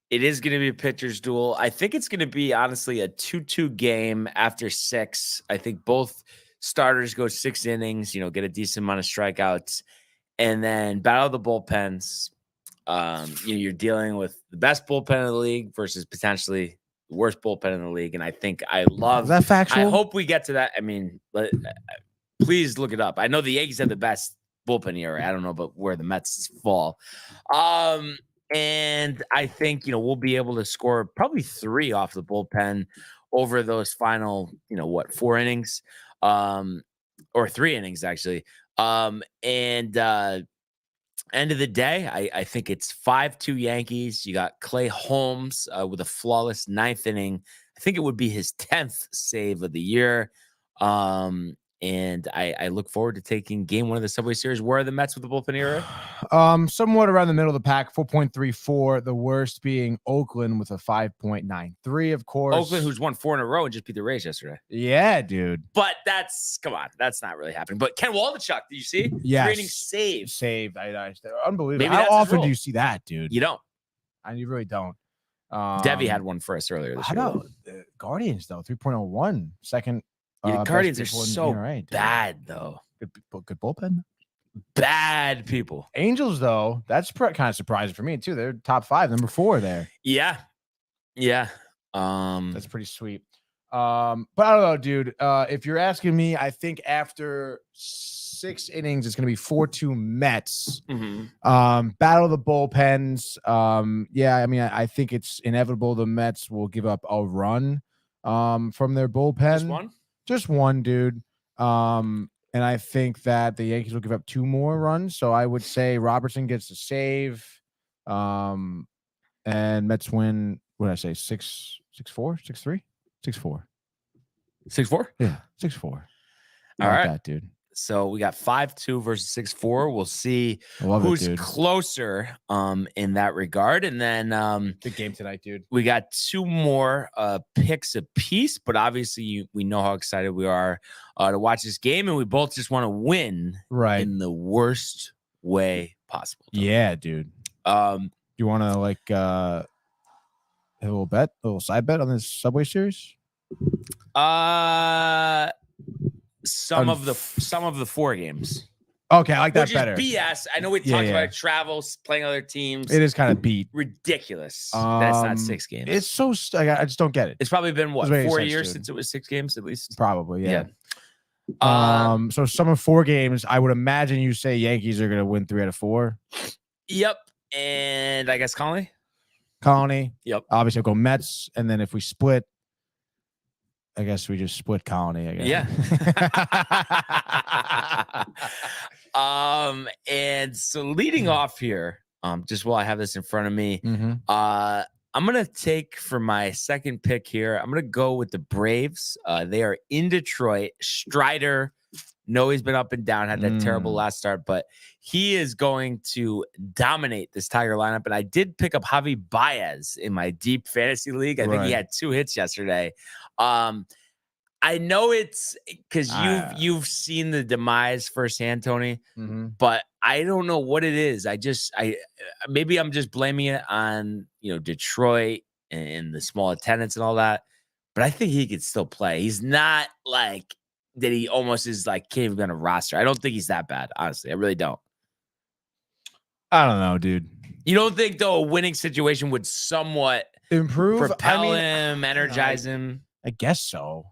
it is going to be a pitcher's duel. I think it's going to be honestly a 2-2 game after 6. I think both starters go 6 innings, get a decent amount of strikeouts, and then battle the bullpens. You're dealing with the best bullpen in the league versus potentially the worst bullpen in the league. And I think is that factual? I hope we get to that. I mean, please look it up. I know the Yankees have the best bullpen ERA. I don't know about where the Mets fall. And I think, we'll be able to score probably 3 off the bullpen over those final, 4 innings, or 3 innings actually. End of the day, I think it's 5-2 Yankees. You got Clay Holmes with a flawless 9th inning. I think it would be his 10th save of the year. And I look forward to taking game 1 of the Subway Series. Where are the Mets with the bullpen era? Somewhat around the middle of the pack, 4.34. The worst being Oakland with a 5.93, of course. Oakland, who's won 4 in a row and just beat the Rays yesterday. Yeah, dude. But come on, that's not really happening. But Ken Waldichuk, did you see? Yes. Saved. Unbelievable. How often do you see that, dude? You don't. You really don't. Debbie had one for us earlier this year. How about the Guardians, though? 3.01. Second. Guardians are so bad, though. Good bullpen. Bad people. Angels, though, that's kind of surprising for me, too. They're top 5, number 4 there. Yeah. That's pretty sweet. But I don't know, dude. If you're asking me, I think after 6 innings, it's going to be 4-2 Mets. Battle of the bullpens. I mean, I think it's inevitable the Mets will give up a run from their bullpen. Just one, dude. And I think that the Yankees will give up 2 more runs. So I would say Robertson gets a save. And Mets win, what did I say? 6-4? 6-3? 6-4. 6-4? Yeah, 6-4. All right. That, dude. So we got 5-2 versus 6-4. We'll see who's closer in that regard. And then big game tonight, dude. We got 2 more picks apiece, but obviously we know how excited we are to watch this game, and we both just want to win in the worst way possible. Yeah, dude. You want to like a little side bet on this Subway Series? Some of the 4 games. Okay, I like that better. Which is BS. I know we talked about travels, playing other teams. It is kind of beat. Ridiculous. That's not 6 games. It's so I just don't get it. It's probably been 4 years since it was 6 games at least. Probably, yeah. So some of 4 games, I would imagine you say Yankees are going to win 3 out of 4. Yep. And I guess Conley. Colony. Yep. Obviously, I'll go Mets, and then if we split, I guess we just split Colony. I guess. Yeah. And so leading off here, just while I have this in front of me, I'm gonna take for my second pick here. I'm gonna go with the Braves. They are in Detroit. Strider. No, he's been up and down, had that terrible last start, but he is going to dominate this Tiger lineup. And I did pick up Javi Baez in my deep fantasy league. I think he had 2 hits yesterday. I know it's because you've seen the demise firsthand, Tony, but I don't know what it is. Maybe I'm just blaming it on Detroit and the small attendance and all that. But I think he could still play. He's not like that. He almost is like can't even be on a roster. I don't think he's that bad, honestly. I really don't. I don't know, dude. You don't think though a winning situation would somewhat improve, propel him, energize him? I guess so.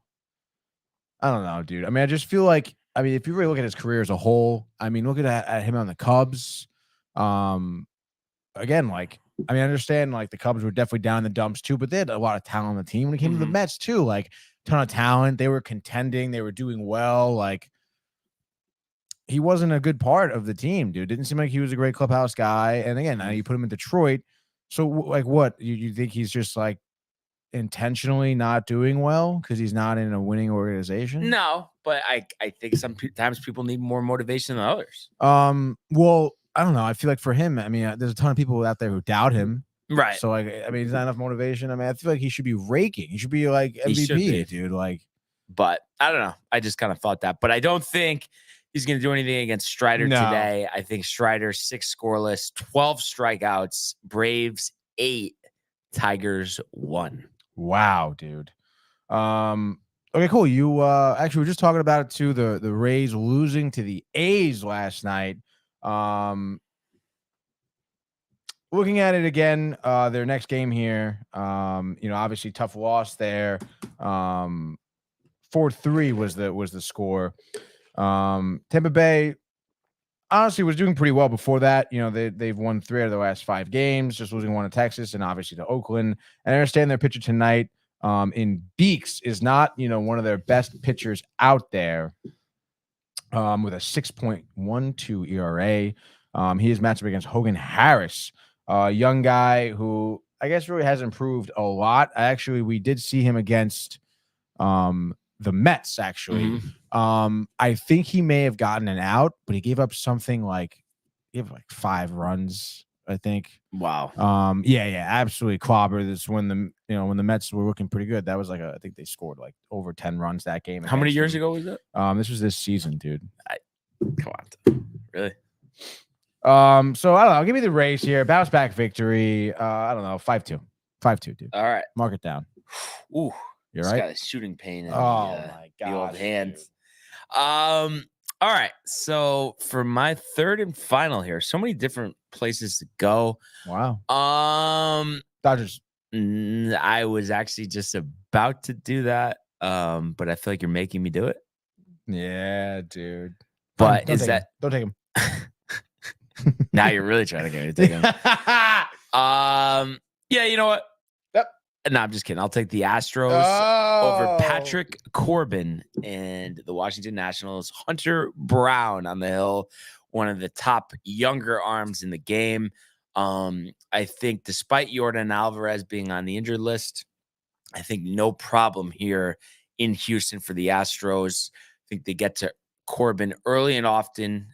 I don't know, dude. I mean, I just feel like, if you really look at his career as a whole, look at him on the Cubs. Again, I understand the Cubs were definitely down in the dumps too, but they had a lot of talent on the team. When it came to the Mets too, ton of talent. They were contending. They were doing well. He wasn't a good part of the team, dude. Didn't seem like he was a great clubhouse guy. And again, now you put him in Detroit. So what? You think he's just intentionally not doing well because he's not in a winning organization? No, but I think sometimes people need more motivation than others. Well, I don't know. I feel like for him, there's a ton of people out there who doubt him. Right. So he's not enough motivation. I feel like he should be raking. He should be MVP, dude. But I don't know. I just kind of thought that. But I don't think he's going to do anything against Strider today. I think Strider 6 scoreless, 12 strikeouts, Braves 8, Tigers 1. Wow, dude. Okay, cool. You actually were just talking about it too. The Rays losing to the A's last night. Looking at it again, their next game here. Obviously tough loss there. 4-3 was the score. Tampa Bay honestly was doing pretty well before that. They've won 3 out of the last 5 games, just losing 1 to Texas and obviously to Oakland. And I understand their pitcher tonight in Beeks is not, one of their best pitchers out there with a 6.12 ERA. He is matched up against Hogan Harris, a young guy who I guess really has improved a lot. We did see him against the Mets, actually. I think he may have gotten an out, but he gave up something like 5 runs, I think. Wow. Yeah, absolutely clobbered. This when the Mets were looking pretty good. That was I think they scored over 10 runs that game. How many years ago was it? This was this season, dude. Come on. Really? So I don't know. Give me the Rays here. Bounce back victory. I don't know. 5-2. 5-2, dude. All right. Mark it down. Ooh. You're right. Got a shooting pain in my God, the old hands. All right. So for my third and final here, so many different places to go. Wow. Dodgers. I was actually just about to do that. But I feel like you're making me do it. Yeah, dude. But don't take him. Now you're really trying to get me to take him. Yeah, you know what? Yep. No, I'm just kidding. I'll take the Astros over Patrick Corbin and the Washington Nationals. Hunter Brown on the hill, one of the top younger arms in the game. I think despite Yordan Alvarez being on the injured list, I think no problem here in Houston for the Astros. I think they get to Corbin early and often.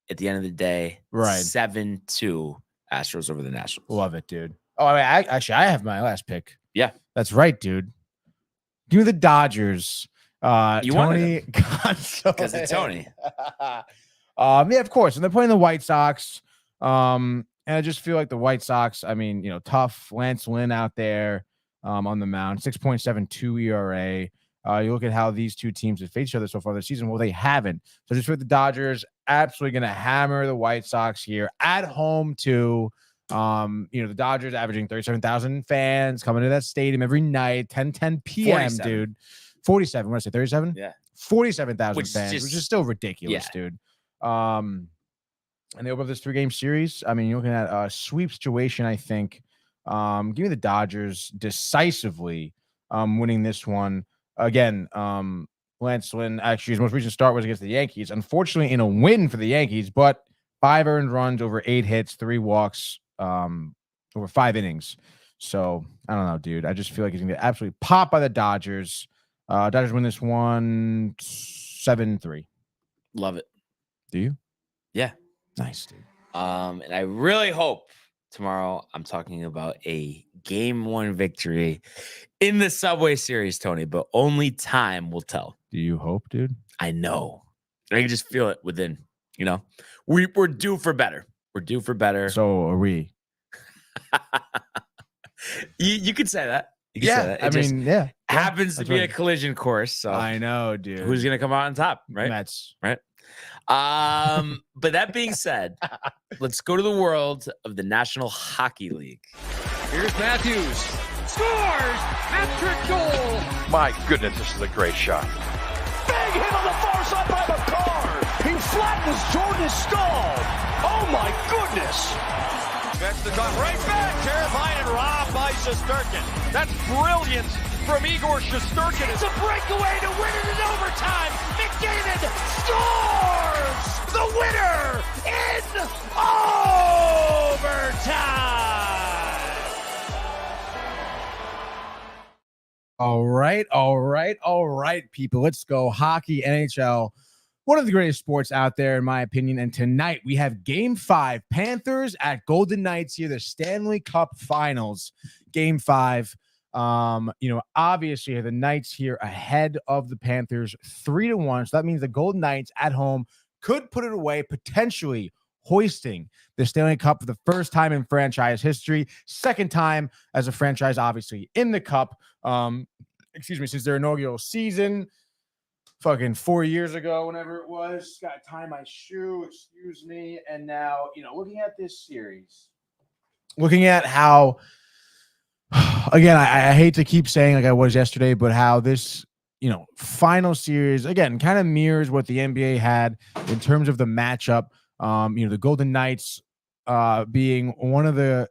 At the end of the day, right? 7-2 Astros over the Nationals. Love it, dude. Oh, I have my last pick. Yeah, that's right, dude. Give me the Dodgers. You Tony because it's Tony. Yeah, of course. And they're playing the White Sox. And I just feel like the White Sox. Tough. Lance Lynn out there on the mound. 6.72 ERA. You look at how these two teams have faced each other so far this season. Well, they haven't. So just for the Dodgers, absolutely going to hammer the White Sox here at home too. The Dodgers averaging 37,000 fans coming to that stadium every night, 10 p.m. 47. Dude. 47. What did I say? 37? Yeah. 47,000 fans, which is still ridiculous, yeah. dude. And they open up this 3-game series. You're looking at a sweep situation, I think. Give me the Dodgers decisively winning this one. Again, Lance Lynn, actually, his most recent start was against the Yankees. Unfortunately, in a win for the Yankees, but 5 earned runs over 8 hits, 3 walks, over 5 innings. So, I don't know, dude. I just feel like he's going to get absolutely popped by the Dodgers. Dodgers win this one 7-3. Love it. Do you? Yeah. Nice, dude. And I really hope tomorrow I'm talking about a game 1 victory in the Subway Series, Tony, but only time will tell. Do you hope, dude? I know. I can just feel it within, we're due for better. We're due for better. So are we. You could say that. You could say that. It happens to be a collision course. So I know, dude. Who's going to come out on top, right? Mets. Right. But that being said, let's go to the world of the National Hockey League. Here's Matthews. Scores! Hat-trick goal! My goodness, this is a great shot. Big hit on the far side by McCarr. He flattens Jordan's skull. Oh, my goodness. That's the top right back. Terrifying and robbed by Shesterkin. That's brilliant from Igor Shesterkin. It's a breakaway to win it in overtime. McDavid scores the winner in overtime. All right, people. Let's go. Hockey, NHL. One of the greatest sports out there, in my opinion. And tonight we have Game 5, Panthers at Golden Knights here, the Stanley Cup Finals. Game 5. Obviously the Knights here ahead of the Panthers 3-1. So that means the Golden Knights at home could put it away, potentially hoisting the Stanley Cup for the first time in franchise history, second time as a franchise, obviously, in the Cup. Since their inaugural season. Fucking 4 years ago, whenever it was. Got to tie my shoe, excuse me. And now, looking at this series, looking at how, again, I hate to keep saying like I was yesterday, but how this, final series, again, kind of mirrors what the NBA had in terms of the matchup. The Golden Knights being one of the,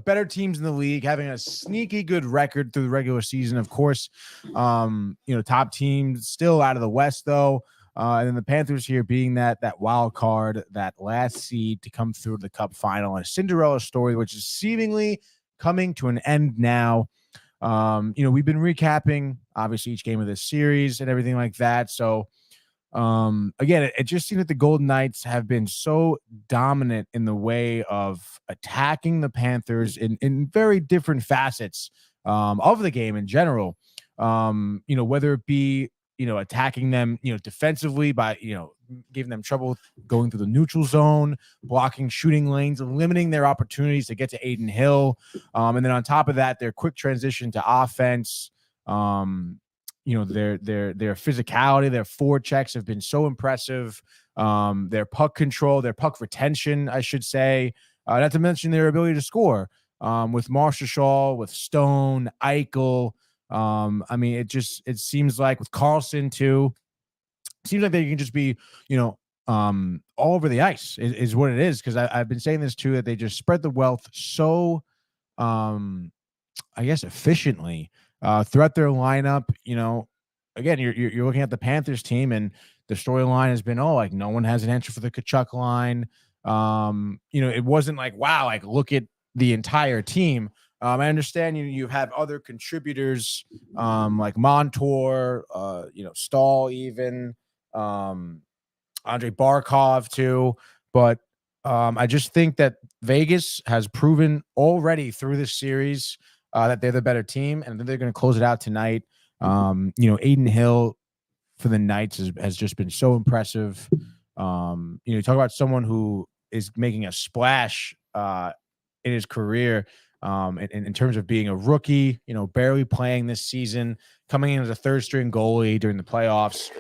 better teams in the league, having a sneaky good record through the regular season. Of course, top teams still out of the West, though. And then the Panthers here being that wild card, that last seed to come through the Cup final. A Cinderella story, which is seemingly coming to an end now. We've been recapping, obviously, each game of this series and everything like that. So, again, it just seems that the Golden Knights have been so dominant in the way of attacking the Panthers in very different facets of the game in general. Whether it be, attacking them, defensively by, giving them trouble going through the neutral zone, blocking shooting lanes, limiting their opportunities to get to Aiden Hill. And then on top of that, their quick transition to offense, their physicality, their forechecks have been so impressive. Their puck control, their puck retention, I should say, not to mention their ability to score with Marchessault, with Stone, Eichel. It seems like with Carlson too, it seems like they can just be, all over the ice is what it is. Cause I've been saying this too, that they just spread the wealth so, efficiently throughout their lineup. Again, you're looking at the Panthers team, and the storyline has been, no one has an answer for the Kachuk line. It wasn't like, wow, like look at the entire team. I understand you have other contributors like Montour, Stahl, even Andrei Barkov too. But I just think that Vegas has proven already through this series that they're the better team, and they're going to close it out tonight. Aiden Hill for the Knights has just been so impressive. Talk about someone who is making a splash in his career in terms of being a rookie, barely playing this season, coming in as a third string goalie during the playoffs,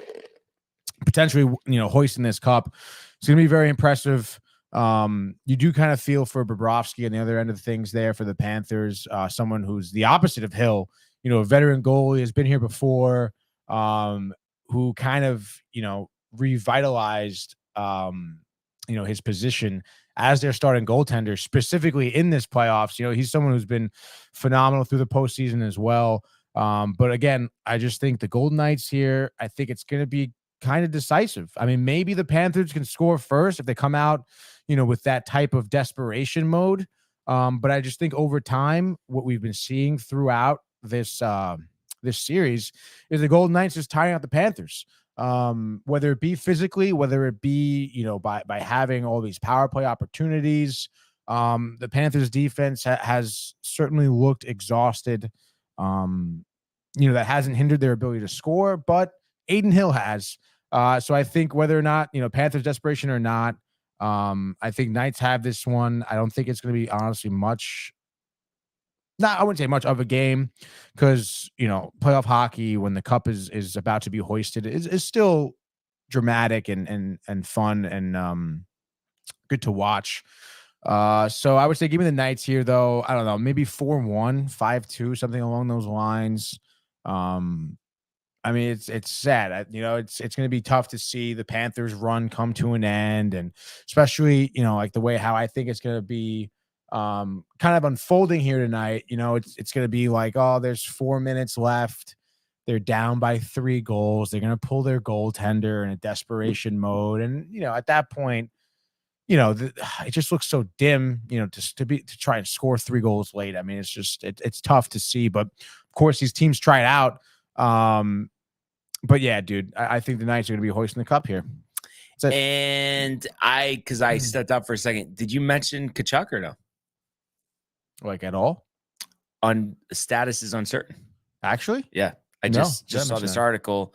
potentially, hoisting this cup. It's going to be very impressive. You do kind of feel for Bobrovsky on the other end of things there for the Panthers, someone who's the opposite of Hill, a veteran goalie, has been here before, who kind of, revitalized, his position as their starting goaltender, specifically in this playoffs. He's someone who's been phenomenal through the postseason as well. But again, I just think the Golden Knights here, I think it's going to be kind of decisive. I mean, maybe the Panthers can score first if they come out, with that type of desperation mode. But I just think over time, what we've been seeing throughout this series is the Golden Knights just tiring out the Panthers. Whether it be physically, whether it be, by having all these power play opportunities. The Panthers defense has certainly looked exhausted. That hasn't hindered their ability to score, but Aiden Hill has. So I think whether or not, Panthers desperation or not, I think Knights have this one. I don't think it's going to be honestly much. I wouldn't say much of a game because, playoff hockey when the cup is about to be hoisted is still dramatic and fun and good to watch. So I would say give me the Knights here, though. I don't know, maybe 4-1, 5-2, something along those lines. I mean, it's sad. It's going to be tough to see the Panthers run come to an end, and especially, like the way how I think it's going to be kind of unfolding here tonight. It's going to be like, oh, there's 4 minutes left. They're down by 3 goals. They're going to pull their goaltender in a desperation mode. And, at that point, it just looks so dim, to try and score 3 goals late. I mean, it's just, it's tough to see, but of course these teams try it out. But yeah, dude, I think the Knights are going to be hoisting the cup here. And because I stepped out for a second, did you mention Tkachuk or no? Like at all? On status is uncertain. Actually? Yeah. I just saw this article.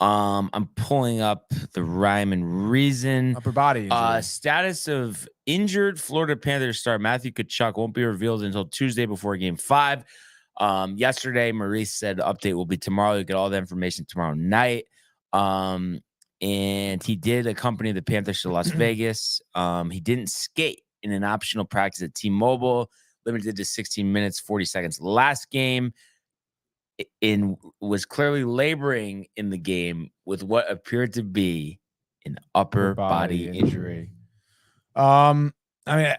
I'm pulling up the rhyme and reason. Upper body injury. Status of injured Florida Panthers star Matthew Tkachuk won't be revealed until Tuesday before Game 5. Yesterday, Maurice said the update will be tomorrow. You'll get all the information tomorrow night. And he did accompany the Panthers to Las Vegas. He didn't skate in an optional practice at T-Mobile, limited to 16 minutes, 40 seconds last game. Was clearly laboring in the game with what appeared to be an upper body injury. I mean,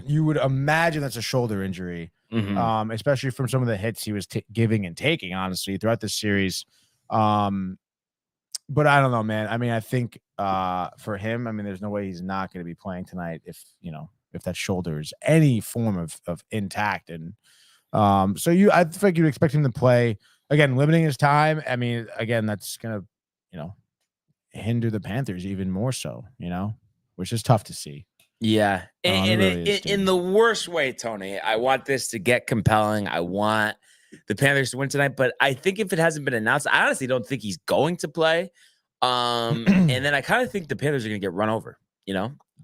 you would imagine that's a shoulder injury, especially from some of the hits he was giving and taking, honestly, throughout this series. But I don't know, man. I mean, I think for him, I mean, there's no way he's not going to be playing tonight if that shoulder is any form of intact. And I think you'd expect him to play again, limiting his time. I mean, again, that's gonna, hinder the Panthers even more so, which is tough to see. Yeah. And in the worst way, Tony, I want this to get compelling. I want the Panthers to win tonight, but I think if it hasn't been announced, I honestly don't think he's going to play. And then I kind of think the Panthers are going to get run over,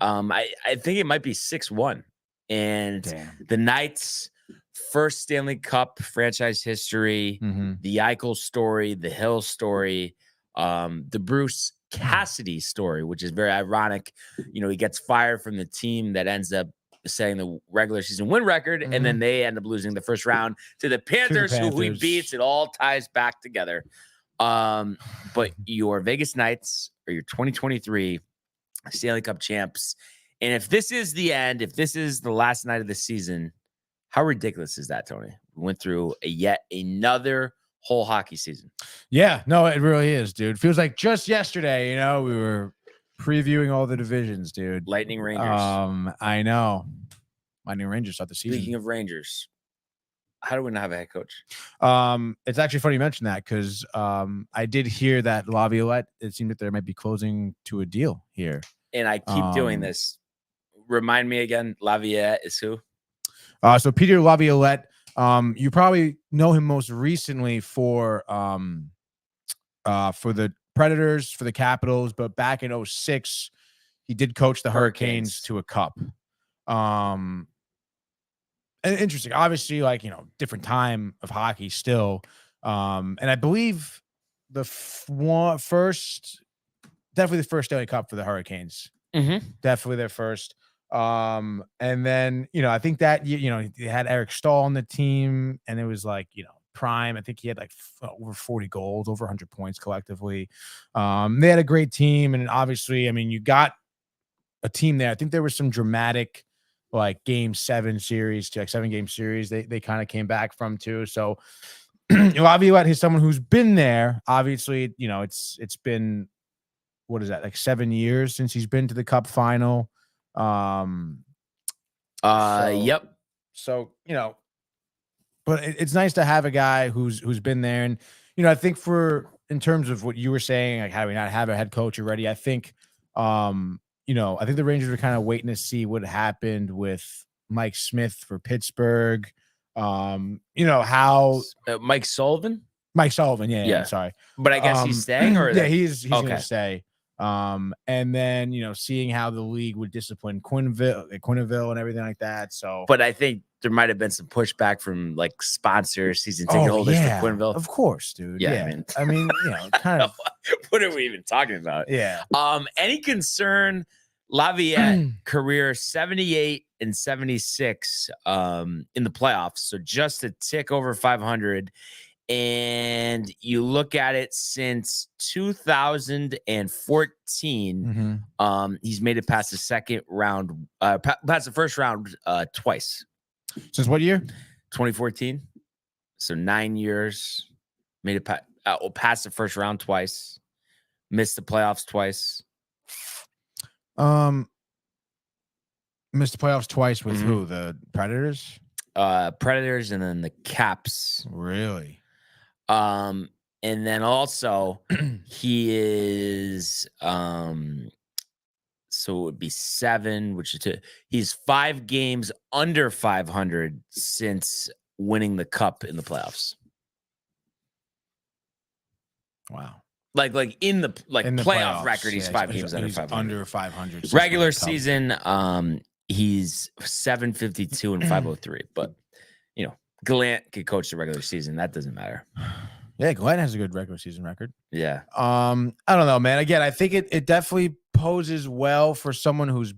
I think it might be 6-1. And the Knights' first Stanley Cup franchise history, the Eichel story, the Hill story, the Bruce Cassidy story, which is very ironic. He gets fired from the team that ends up setting the regular season win record, and then they end up losing the first round to the Panthers, who he beats. It all ties back together. But your Vegas Knights are your 2023 Stanley Cup champs. And if this is the end, if this is the last night of the season, how ridiculous is that, Tony? We went through yet another whole hockey season. Yeah, no, it really is, dude. Feels like just yesterday, we were previewing all the divisions, dude. Lightning Rangers. I know. Lightning Rangers start the season. Speaking of Rangers, how do we not have a head coach? It's actually funny you mentioned that because I did hear that Laviolette, it seemed that they might be closing to a deal here. And I keep doing this. Remind me again, Laviolette is who? So Peter Laviolette, you probably know him most recently for the Predators, for the Capitals, but back in 2006, he did coach the Hurricanes to a cup. And interesting, obviously, different time of hockey still. And I believe definitely the first Stanley Cup for the Hurricanes. Definitely their first. And then, I think that, they had Eric Stahl on the team, and it was prime. I think he had over 40 goals, over 100 points collectively. They had a great team. And obviously, I mean, you got a team there. I think there was some dramatic like game 7 series to like 7-game series they kind of came back from too. So Laviolette is someone who's been there. Obviously, it's been, what is that, like 7 years since he's been to the Cup final. Yep. So, but it's nice to have a guy who's been there. And, I think in terms of what you were saying, like how we not have a head coach already, I think, I think the Rangers were kind of waiting to see what happened with Mike Smith for Pittsburgh. How Mike Sullivan? Mike Sullivan, yeah. Sorry. But I guess he's staying, or he's gonna stay. And then seeing how the league would discipline Quenneville and everything like that. So, but I think there might have been some pushback from like sponsors, season ticket holders for Quenneville. Of course, dude. Yeah. I mean, kind of. What are we even talking about? Yeah. Any concern? Laviolette career 78 and 76 in the playoffs, so just a tick over 500. And you look at it since 2014, he's made it past the second round, past the first round twice. Since what year? 2014. So 9 years. Made it past the first round twice. Missed the playoffs twice. Missed the playoffs twice with who? The Predators? Predators and then the Caps. Really? And then also he is so it would be 7, which is he's 5 games under 500 since winning the cup in the playoffs. Wow. Like in the playoff playoffs, record, he's 5 games under 500. Under 500. Regular season, he's 752 and 503. But Gallant could coach the regular season. That doesn't matter. Yeah, Glenn has a good regular season record. Yeah. I don't know, man. Again, I think it definitely poses well for someone who's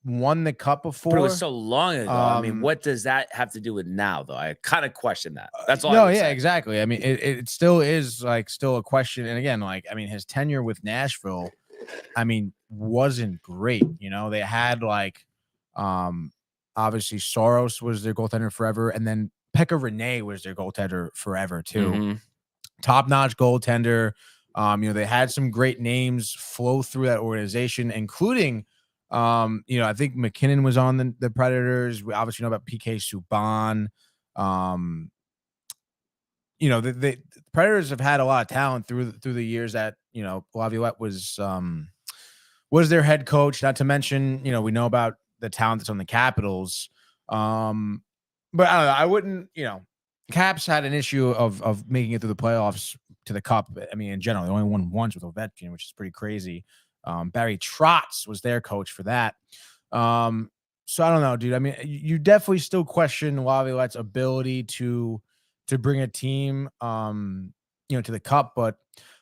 won the cup before. But it was so long ago. I mean, what does that have to do with now, though? I kind of question that. That's all. No, yeah, exactly. I mean, it still is still a question. And again, his tenure with Nashville, wasn't great. They had obviously Soros was their goaltender forever, and then Pekka Rinne was their goaltender forever too. Top-notch goaltender. They had some great names flow through that organization, including I think McKinnon was on the Predators. We obviously know about PK Subban. The Predators have had a lot of talent through the years that Laviolette was their head coach. Not to mention, we know about the talent that's on the Capitals. But I don't know. I wouldn't, Caps had an issue of making it through the playoffs to the cup. I mean, in general, they only won once with Ovechkin, which is pretty crazy. Barry Trotz was their coach for that. So I don't know, dude. I mean, you definitely still question Laviolette's ability to bring a team, to the cup. But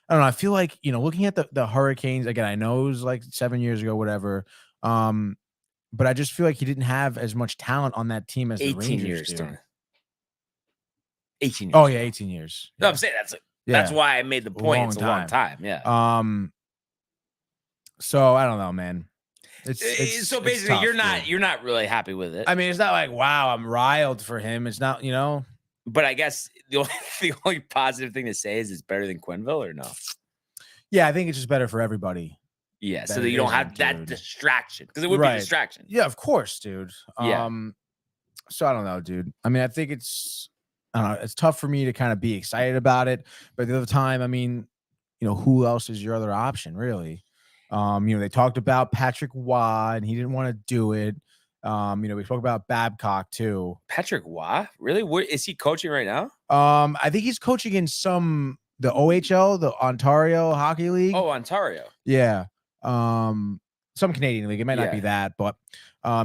I don't know. I feel like, looking at the Hurricanes, again, I know it was like 7 years ago, whatever. But I just feel like he didn't have as much talent on that team as the Rangers do. 18 years. Oh, yeah, 18 years. No, I'm saying that's why I made the point. It's a long time. Yeah. So I don't know, man. So basically, it's tough, you're not really happy with it. I mean, it's not like, wow, I'm riled for him. It's not, But I guess the only positive thing to say is it's better than Quenneville, or no? Yeah, I think it's just better for everybody. Yeah, so that you don't have that distraction, because it would be a distraction. Yeah, of course, dude. Yeah. So I don't know, dude. I mean, I think it's tough for me to kind of be excited about it, but at the other time, I mean, who else is your other option, really? They talked about Patrick Waugh, and he didn't want to do it. We spoke about Babcock too. Patrick Waugh, really? Where is he coaching right now? I think he's coaching in the OHL, the Ontario Hockey League. Oh, Ontario. Yeah. Some Canadian league. It might not be that, but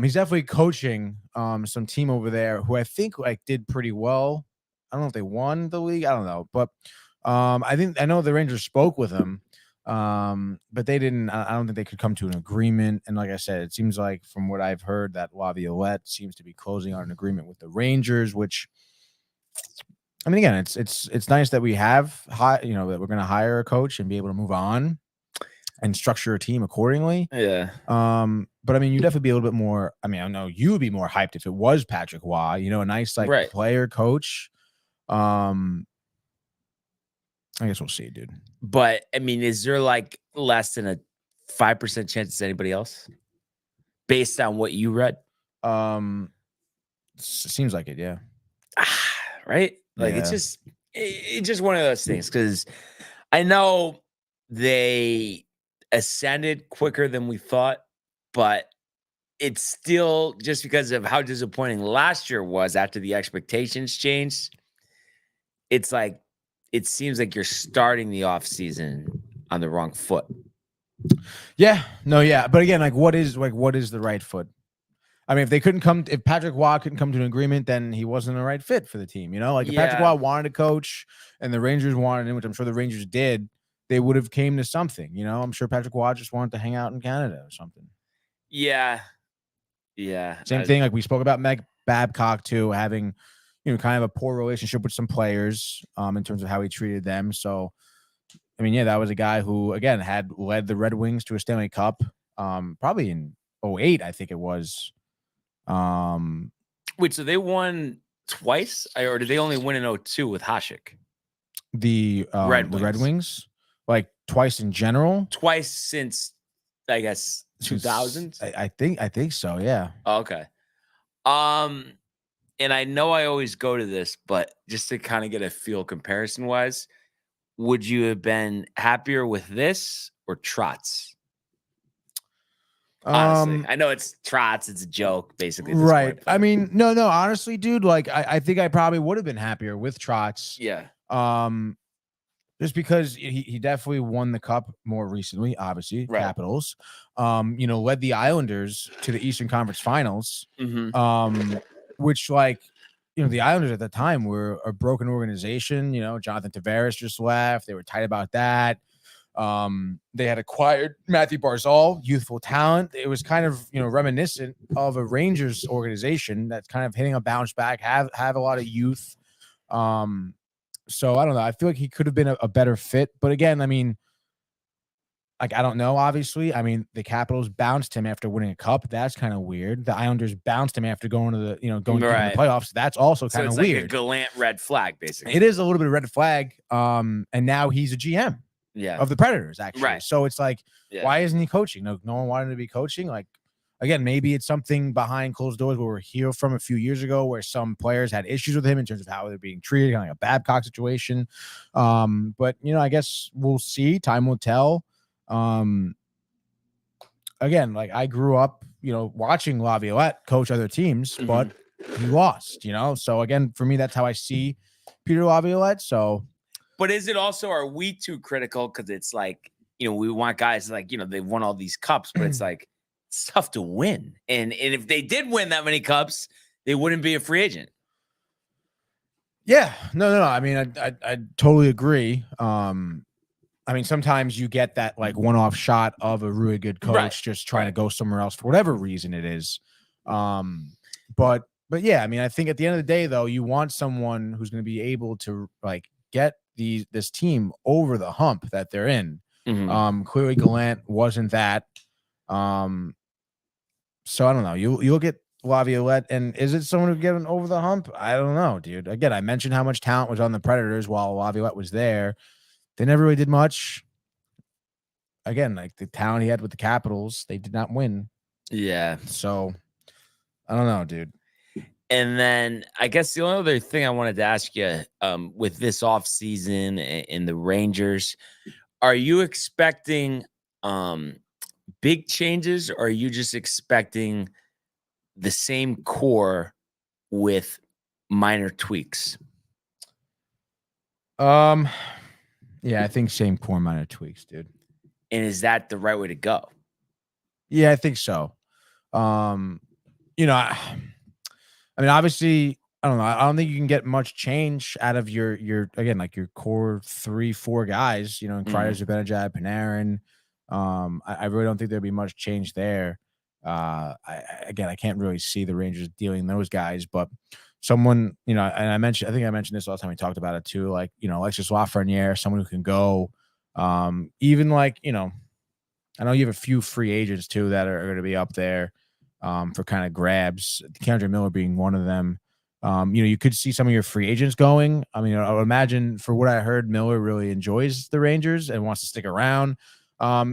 he's definitely coaching some team over there who I think did pretty well. I don't know if they won the league. I don't know, but I know the Rangers spoke with him, but they didn't. I don't think they could come to an agreement. And like I said, it seems like from what I've heard that Laviolette seems to be closing on an agreement with the Rangers, which, I mean, again, it's nice that we have that we're going to hire a coach and be able to move on. and structure a team accordingly. Yeah. But I mean, you definitely be a little bit more. I mean, I know you would be more hyped if it was Patrick Waugh, you know, a nice like player coach. I guess we'll see, dude. But I mean, is there like less than a 5% chance it's anybody else based on what you read? Seems like it, yeah. Right? Like it's just one of those things, because I know they ascended quicker than we thought, but it's still, just because of how disappointing last year was after the expectations changed. It's like, it seems like you're starting the offseason on the wrong foot. Yeah, no, yeah. But again, like what is the right foot? I mean, if Patrick Waugh couldn't come to an agreement, then he wasn't the right fit for the team, you know? Like if Patrick Waugh wanted to coach and the Rangers wanted him, which I'm sure the Rangers did, they would have came to something, you know? I'm sure Patrick Waugh just wanted to hang out in Canada or something. Yeah. Yeah. Same thing. Like we spoke about Meg Babcock too, having, you know, kind of a poor relationship with some players in terms of how he treated them. So, I mean, yeah, that was a guy who, again, had led the Red Wings to a Stanley Cup probably in 2008, I think it was. Wait, so they won twice, or did they only win in 2002 with Hasek? The Red Wings, like twice in general. Twice since, I guess, 2000. I think so. Yeah. Oh, okay. And I know I always go to this, but just to kind of get a feel comparison wise, would you have been happier with this or Trotz? Honestly, I know it's Trotz. It's a joke, basically. Right. Point, I mean, no, honestly, dude, like I think I probably would have been happier with Trotz. Yeah. Just because he definitely won the cup more recently, obviously, Capitals. You know, led the Islanders to the Eastern Conference Finals. Mm-hmm. Which, like, you know, the Islanders at the time were a broken organization. You know, Jonathan Tavares just left. They were tight about that. They had acquired Matthew Barzal, youthful talent. It was kind of, you know, reminiscent of a Rangers organization that's kind of hitting a bounce back, have a lot of youth. So I don't know. I feel like he could have been a better fit. But again, I mean, like, I don't know, obviously. I mean, the Capitals bounced him after winning a cup. That's kind of weird. The Islanders bounced him after going to the, you know, going to the playoffs. That's also kind of weird. Like a gallant red flag, basically. It is a little bit of red flag. And now he's a GM of the Predators, actually. Right. So it's like, why isn't he coaching? No one wanted him to be coaching. Like, again, maybe it's something behind closed doors where we're here from a few years ago where some players had issues with him in terms of how they're being treated, kind of like a Babcock situation. But, you know, I guess we'll see. Time will tell. Again, like I grew up, you know, watching Laviolette coach other teams, but he lost, you know? So again, for me, that's how I see Peter Laviolette. So, but is it also, are we too critical? Cause it's like, you know, we want guys like, you know, they've won all these cups, but it's like, it's tough to win. And if they did win that many cups, they wouldn't be a free agent. Yeah, no. I mean, I totally agree. I mean, sometimes you get that like one-off shot of a really good coach just trying to go somewhere else for whatever reason it is. But yeah, I mean, I think at the end of the day, though, you want someone who's going to be able to like get this team over the hump that they're in. Clearly, Gallant wasn't that. So I don't know. You'll get Laviolette, and is it someone who get over the hump? I don't know, dude. Again, I mentioned how much talent was on the Predators while Laviolette was there. They never really did much. Again, like the talent he had with the Capitals, they did not win. Yeah. So I don't know, dude. And then I guess the only other thing I wanted to ask you, with this offseason in the Rangers, are you expecting big changes, or are you just expecting the same core with minor tweaks? Yeah, I think same core, minor tweaks, dude. And is that the right way to go? Yeah, I think so. You know, I mean, obviously, I don't know. I don't think you can get much change out of your again, like your core 3-4 guys, you know, Kreider, Zibanejad, Panarin. I really don't think there'd be much change there. I can't really see the Rangers dealing those guys, but someone, you know, and I think I mentioned this last time we talked about it too, like, you know, Alexis Lafreniere, someone who can go, even like, you know, I know you have a few free agents too that are going to be up there for kind of grabs. Kendrick Miller being one of them. You could see some of your free agents going. I mean, I would imagine for what I heard, Miller really enjoys the Rangers and wants to stick around.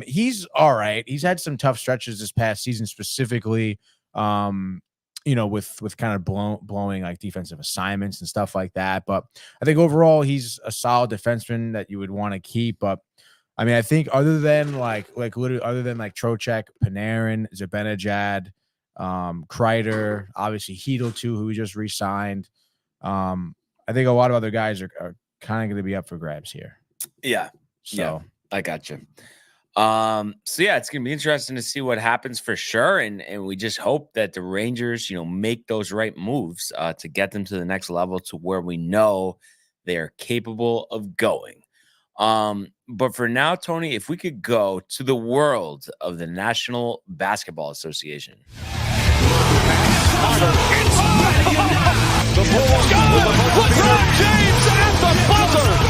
He's all right. He's had some tough stretches this past season, specifically, with kind of blowing like defensive assignments and stuff like that. But I think overall he's a solid defenseman that you would want to keep. But I mean, I think other than like literally other than like Trocheck, Panarin, Zibanejad, Kreider, obviously Hedl too, who we just re-signed. I think a lot of other guys are kind of going to be up for grabs here. Yeah. So yeah, I got you. So yeah, it's gonna be interesting to see what happens for sure, and we just hope that the Rangers, make those right moves to get them to the next level, to where we know they are capable of going. But for now, Tony, if we could go to the world of the National Basketball Association. LeBron James at the buzzer.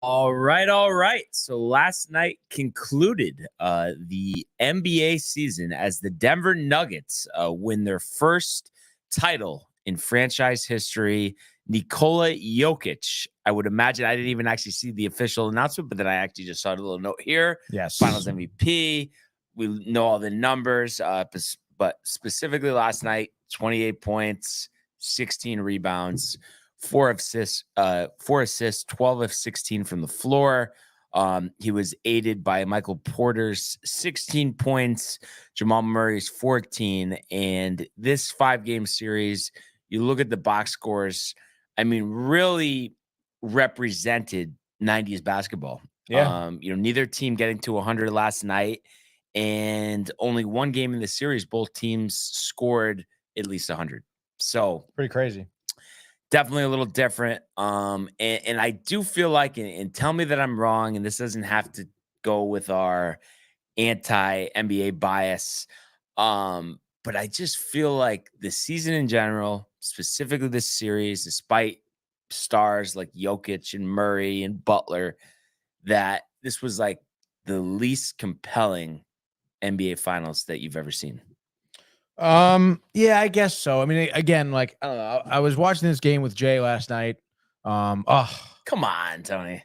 All right. So last night concluded the NBA season as the Denver Nuggets win their first title in franchise history. Nikola Jokic, I would imagine, I didn't even actually see the official announcement, but then I actually just saw a little note here. Yes. Finals MVP. We know all the numbers, but specifically last night, 28 points, 16 rebounds. 4 assists, 12 of 16 from the floor. He was aided by Michael Porter's 16 points, Jamal Murray's 14. And this 5-game series, you look at the box scores, I mean, really represented 90s basketball. Yeah. Neither team getting to 100 last night, and only one game in the series, both teams scored at least 100. So pretty crazy. Definitely a little different. And I do feel like, and tell me that I'm wrong, and this doesn't have to go with our anti-NBA bias. But I just feel like the season in general, specifically this series, despite stars like Jokic and Murray and Butler, that this was like the least compelling NBA finals that you've ever seen. Yeah, I guess so. I mean, again, like, I don't know. I was watching this game with Jay last night. Come on, Tony.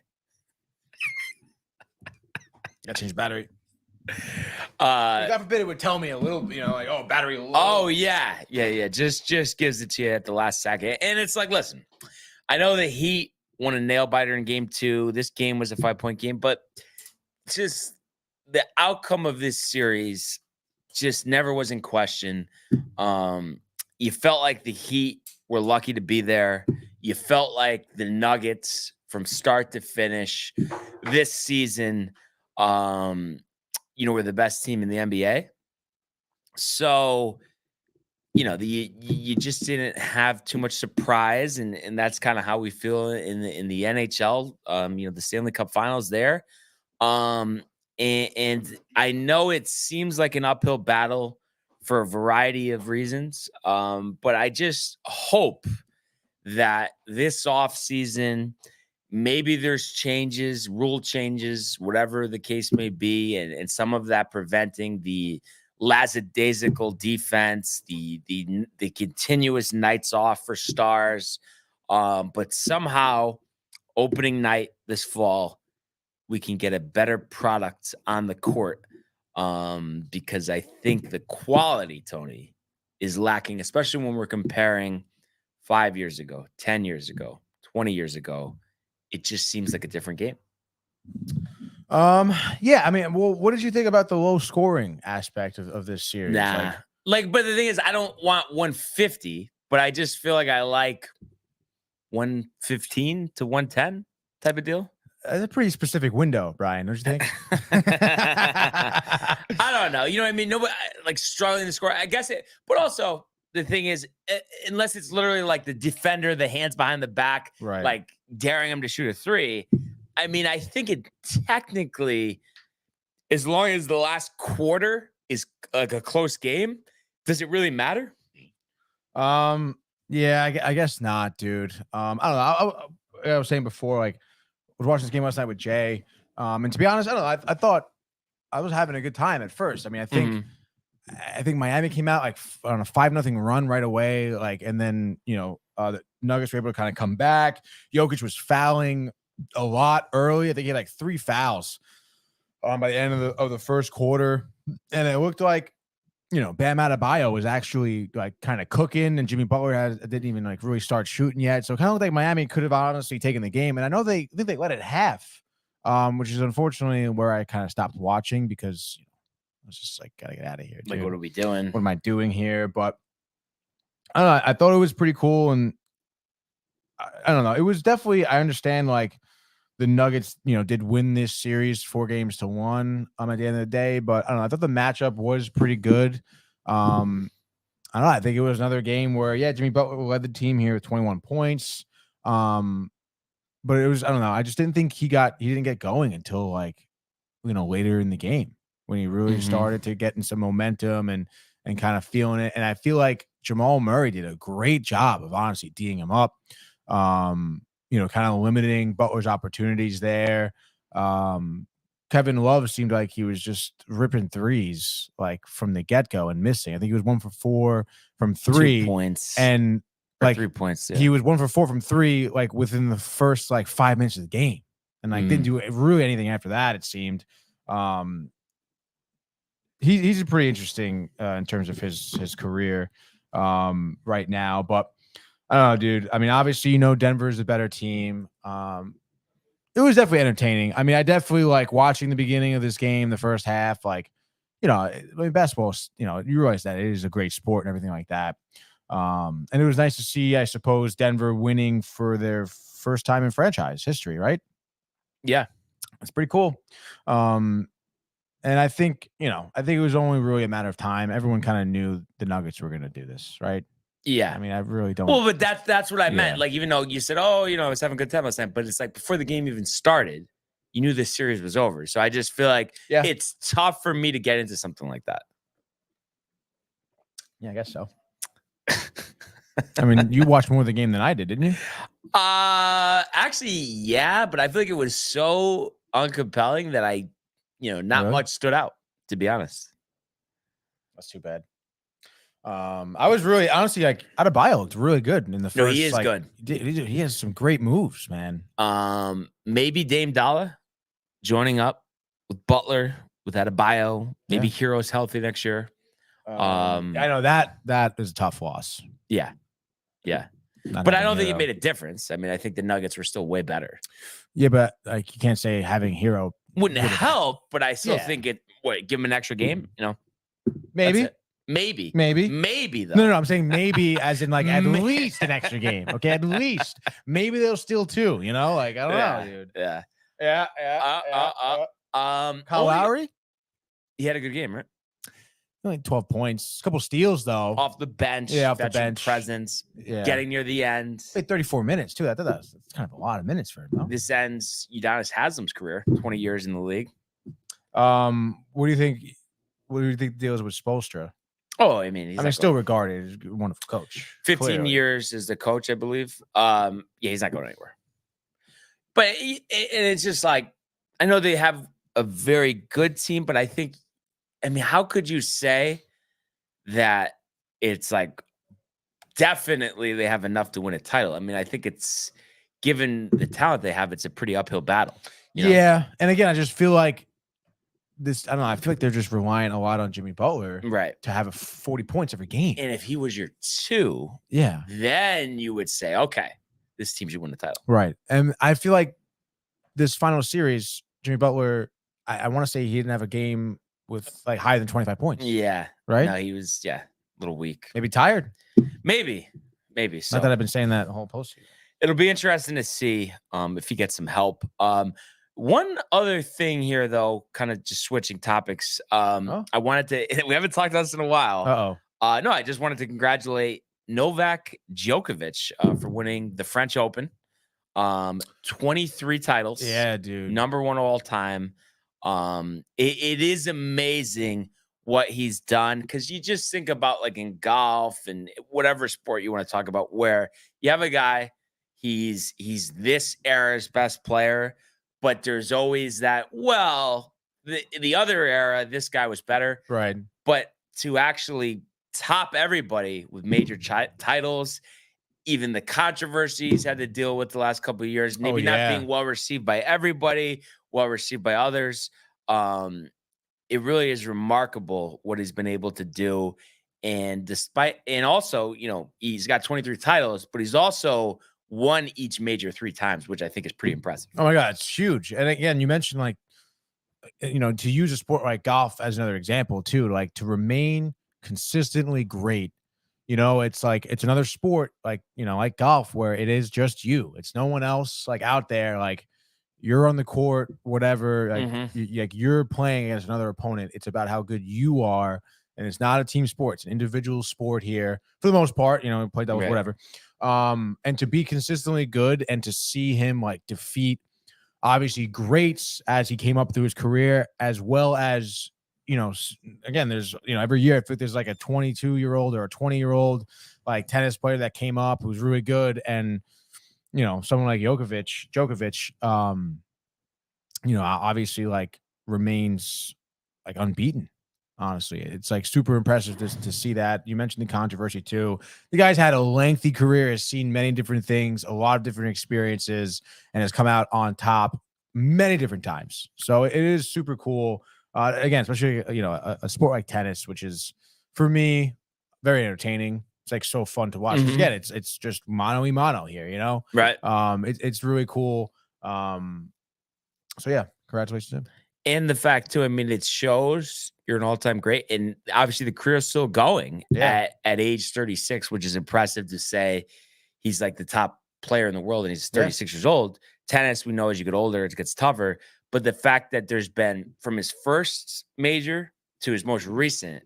Got to change battery. God forbid it would tell me a little, like, oh, battery low. Oh, yeah. Just gives it to you at the last second. And it's like, listen, I know the Heat won a nail biter in game 2. This game was a 5-point game, but just the outcome of this series just never was in question. You felt like the Heat were lucky to be there. You felt like the Nuggets, from start to finish this season, were the best team in the NBA. So, you just didn't have too much surprise, and that's kind of how we feel in the NHL. The Stanley Cup Finals there. And I know it seems like an uphill battle for a variety of reasons, but I just hope that this offseason, maybe there's changes, rule changes, whatever the case may be, and some of that preventing the lackadaisical defense, the continuous nights off for stars, but somehow opening night this fall, we can get a better product on the court, because I think the quality, Tony, is lacking, especially when we're comparing 5 years ago, 10 years ago, 20 years ago. It just seems like a different game. Yeah, I mean, well, what did you think about the low scoring aspect of this series? But the thing is, I don't want 150, but I just feel like I like 115 to 110 type of deal. That's a pretty specific window, Brian, don't you think? I don't know. You know what I mean? Nobody like struggling to score. I guess it, but also the thing is, unless it's literally like the defender, the hands behind the back, right, like daring him to shoot a 3. I mean, I think it technically, as long as the last quarter is like a close game, does it really matter? Yeah, I guess not, dude. I don't know. I was saying before, like, I was watching this game last night with Jay. And to be honest, I don't know. I thought I was having a good time at first. I mean, I think Miami came out like on a 5-0 run right away. Like, and then, the Nuggets were able to kind of come back. Jokic was fouling a lot early. I think he had like 3 fouls by the end of the first quarter. And it looked like, Bam Adebayo was actually like kind of cooking, and Jimmy Butler didn't even like really start shooting yet. So it kind of looked like Miami could have honestly taken the game. And I know they let it half, which is unfortunately where I kind of stopped watching because I was just like, gotta get out of here. Like, what are we doing? What am I doing here? But I don't know. I thought it was pretty cool, and I don't know. It was definitely. I understand like the Nuggets, did win this series 4-1 at the end of the day, but I don't know. I thought the matchup was pretty good. I don't know. I think it was another game where, Jimmy Butler led the team here with 21 points. But it was, I don't know. I just didn't think he didn't get going until like, later in the game when he really started to get in some momentum and kind of feeling it. And I feel like Jamal Murray did a great job of honestly D'ing him up. Kind of limiting Butler's opportunities there. Kevin Love seemed like he was just ripping threes like from the get-go and missing. I think he was 1 for 4 from 3 2 points and like 3 points. Yeah. He was 1 for 4 from 3 like within the first like 5 minutes of the game, and like didn't do really anything after that. It seemed. He's pretty interesting in terms of his career right now, but. I don't know, dude. I mean, obviously, Denver's a better team. It was definitely entertaining. I mean, I definitely like watching the beginning of this game, the first half. Like, basketball, you realize that it is a great sport and everything like that. And it was nice to see, I suppose, Denver winning for their first time in franchise history, right? Yeah. It's pretty cool. And I think it was only really a matter of time. Everyone kind of knew the Nuggets were going to do this, right? Yeah. I mean, I really don't. Well, but that's what I meant. Like, even though you said, I was having a good time last night, but it's like before the game even started, you knew this series was over. So I just feel like it's tough for me to get into something like that. Yeah, I guess so. I mean, you watched more of the game than I did, didn't you? Actually, yeah, but I feel like it was so uncompelling that I, not much stood out, to be honest. That's too bad. I was really honestly like Adebayo looked really good in the first. No, he is good. He has some great moves, man. Maybe Dame Dalla joining up with Butler, with Adebayo. Maybe Hero's healthy next year. I know that is a tough loss. Yeah. But I don't think it made a difference. I mean, I think the Nuggets were still way better. Yeah, but like you can't say having Hero wouldn't help, but I still think it. Give him an extra game, Maybe. Maybe though. No, I'm saying maybe as in like at least an extra game. Okay, at least maybe they'll steal 2. Like I don't know, dude. Yeah. Kyle Lowry, he had a good game, right? Only 12 points, a couple steals though, off the bench. Yeah, off the bench, presence. Yeah, getting near the end. Played 34 minutes too. I thought that's kind of a lot of minutes for him. No? This ends Udonis Haslem's career, 20 years in the league. What do you think? What do you think deals with Spoelstra? Oh, I mean, he's still regarded as a wonderful coach. 15 years as the coach, I believe. He's not going anywhere. But it's just like, I know they have a very good team, but how could you say that it's like definitely they have enough to win a title? I mean, I think it's given the talent they have, it's a pretty uphill battle. Yeah. And again, I just feel like this, I don't know. I feel like they're just relying a lot on Jimmy Butler, right, to have 40 points every game. And if he was your 2, then you would say, okay, this team should win the title, right? And I feel like this final series, Jimmy Butler, I want to say he didn't have a game with like higher than 25 points. Yeah, right. No, he was a little weak, maybe tired, maybe. So not that I've been saying that the whole postseason. It'll be interesting to see if he gets some help. One other thing here, though, kind of just switching topics. I wanted to. We haven't talked about this in a while. No, I just wanted to congratulate Novak Djokovic for winning the French Open. 23 titles. Yeah, dude. Number 1 all time. It is amazing what he's done, because you just think about like in golf and whatever sport you want to talk about, where you have a guy, he's this era's best player, but there's always that, well, the other era, this guy was better. Right. But to actually top everybody with major titles, even the controversies had to deal with the last couple of years, maybe not being well received by everybody, well received by others. It really is remarkable what he's been able to do. And also, he's got 23 titles, but he's also won each major 3 times, which I think is pretty impressive. Oh my God, it's huge. And again, you mentioned like, to use a sport like golf as another example too, like to remain consistently great. It's like, it's another sport like, like golf, where it is just you. It's no one else like out there. Like you're on the court, whatever, like you're playing against another opponent. It's about how good you are. And it's not a team sport. It's an individual sport here for the most part, play doubles, whatever. And to be consistently good and to see him like defeat obviously greats as he came up through his career, as well as, again, there's, every year, if there's like a 22-year-old or a 20-year-old like tennis player that came up who's really good, and, someone like Djokovic, obviously like remains like unbeaten. Honestly, it's like super impressive to see that. You mentioned the controversy too. The guy's had a lengthy career, has seen many different things, a lot of different experiences, and has come out on top many different times. So it is super cool. Again, especially, a sport like tennis, which is for me very entertaining. It's like so fun to watch. Again, it's just mano-a-mano here, Right. It's really cool. So yeah, congratulations to him. And the fact too, I mean, it shows you're an all-time great, and obviously the career is still going at age 36, which is impressive to say. He's like the top player in the world, and he's 36 years old. Tennis, we know as you get older, it gets tougher. But the fact that there's been, from his first major to his most recent,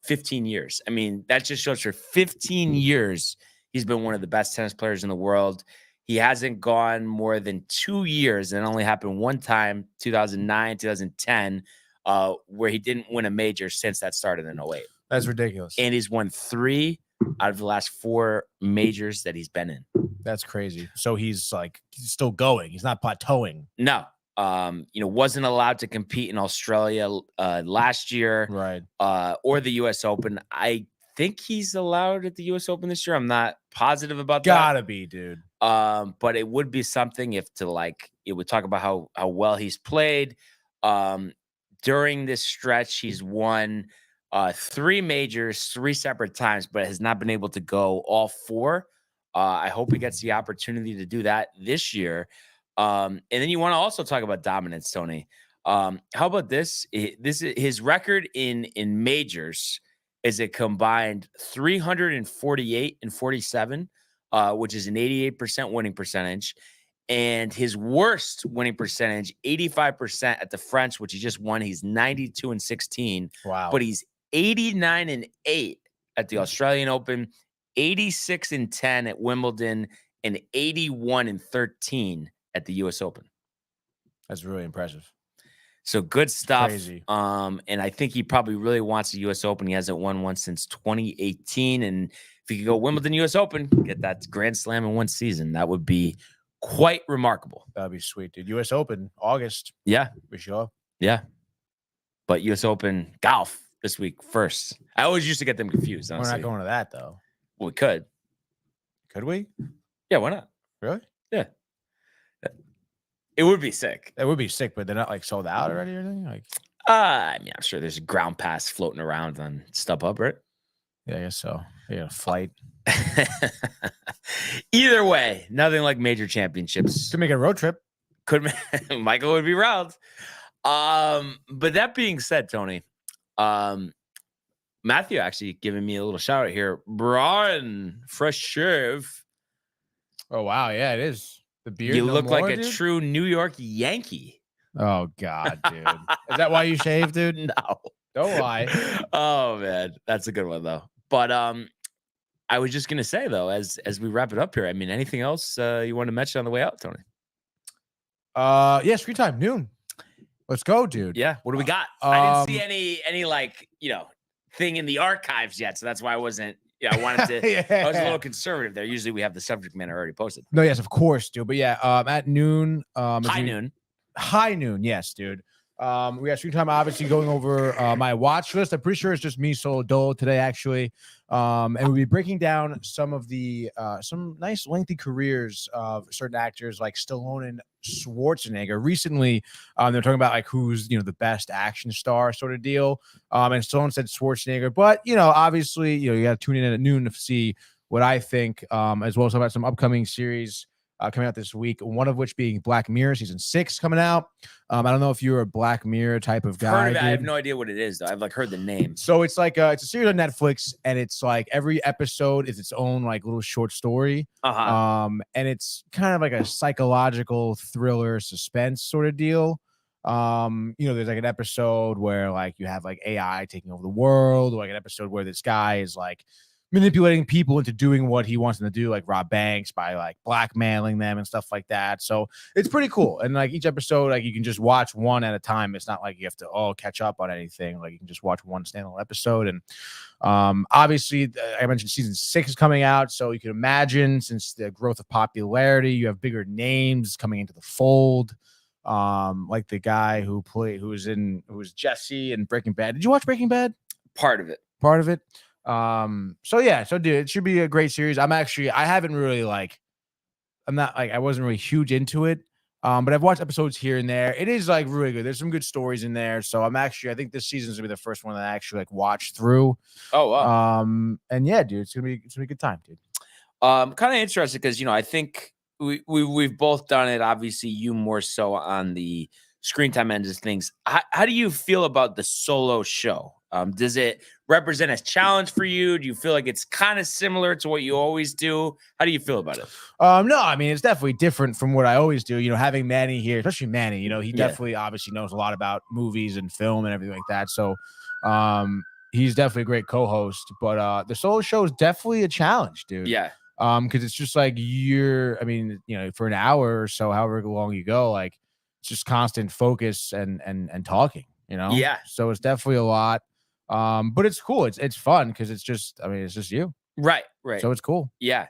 15 years. I mean, that just shows for 15 years, he's been one of the best tennis players in the world. He hasn't gone more than 2 years, and it only happened one time, 2009, 2010, where he didn't win a major since that started in 08. That's ridiculous. And he's won 3 out of the last 4 majors that he's been in. That's crazy. So he's still going. He's not plateauing. No. Wasn't allowed to compete in Australia last year, right? Or the U.S. Open. I think he's allowed at the U.S. Open this year. I'm not positive about that. Gotta be, dude. But it would be something it would talk about how well he's played. During this stretch, he's won 3 majors 3 separate times, but has not been able to go all 4. I hope he gets the opportunity to do that this year. And then you want to also talk about dominance, Tony. How about this? His record in majors is a combined 348 and 47, which is an 88% winning percentage. And his worst winning percentage, 85% at the French, which he just won. He's 92 and 16. Wow. But he's 89 and 8 at the Australian Open, 86 and 10 at Wimbledon, and 81 and 13 at the U.S. Open. That's really impressive. So good stuff. Crazy. And I think he probably really wants the U.S. Open. He hasn't won one since 2018. And if he could go Wimbledon, U.S. Open, get that Grand Slam in one season, that would be quite remarkable. That'd be sweet, dude. U.S. Open, August. Yeah. For sure. Yeah. But U.S. Open golf this week first. I always used to get them confused, honestly. We're not going to that, though. Well, we could. Could we? Yeah, why not? Really? Yeah. It would be sick. It would be sick, but they're not sold out already or anything? I mean, I'm sure there's a ground pass floating around on StubHub, right? Yeah, I guess so. Yeah, flight. Either way, nothing like major championships. Could make a road trip. Michael would be riled. But that being said, Tony, Matthew actually giving me a little shout out here. Brian, fresh shave. Oh wow, yeah, it is. The beard. You look like a true New York Yankee. Oh God, dude. Is that why you shave, dude? No. Don't lie. Oh man, that's a good one though. But I was just gonna say though, as we wrap it up here, I mean, anything else you want to mention on the way out, Tony? Yeah, screen time, noon. Let's go, dude. Yeah. What do we got? I didn't see any like, thing in the archives yet. So that's why I wasn't, I wanted to, I was a little conservative there. Usually we have the subject matter already posted. No, yes, of course, dude. But yeah, at noon. High noon. Yes, dude. We got Screen Time, obviously going over my watch list. I'm pretty sure it's just me solo dolo today, actually. And we'll be breaking down some of the some nice lengthy careers of certain actors like Stallone and Schwarzenegger. Recently, they're talking about like who's the best action star sort of deal. And Stallone said Schwarzenegger, but obviously, you got to tune in at noon to see what I think, as well as about some upcoming series coming out this week, one of which being Black Mirror season 6 coming out. I don't know if you're a Black Mirror type of guy. Heard of it. I have no idea what it is though. I've like heard the name. So it's like it's a series on Netflix, and it's like every episode is its own like little short story. And it's kind of like a psychological thriller suspense sort of deal. There's like an episode where like you have like AI taking over the world, or like an episode where this guy is like manipulating people into doing what he wants them to do, like rob banks by like blackmailing them and stuff like that. So it's pretty cool. And like each episode, like you can just watch one at a time. It's not like you have to catch up on anything. Like you can just watch one standalone episode. And obviously, I mentioned season 6 is coming out. So you can imagine, since the growth of popularity, you have bigger names coming into the fold. Like the guy who was Jesse in Breaking Bad. Did you watch Breaking Bad? Part of it. So dude, it should be a great series. I wasn't really huge into it. But I've watched episodes here and there. It is like really good. There's some good stories in there. So I think this season's gonna be the first one that I actually like watch through. Oh wow. And yeah, dude, it's gonna be a good time, dude. Kind of interested because I think we've both done it. Obviously, you more so on the Screen Time end of things. How do you feel about the solo show? Does it represent a challenge for you? Do you feel like it's kind of similar to what you always do? How do you feel about it? No, I mean, it's definitely different from what I always do. Having Manny here, especially Manny, he definitely obviously knows a lot about movies and film and everything like that. So he's definitely a great co-host. But the solo show is definitely a challenge, dude. Yeah. Because it's just like for an hour or so, however long you go, like it's just constant focus and talking, Yeah. So it's definitely a lot. But it's cool. It's fun because it's just you. Right. So it's cool. Yeah.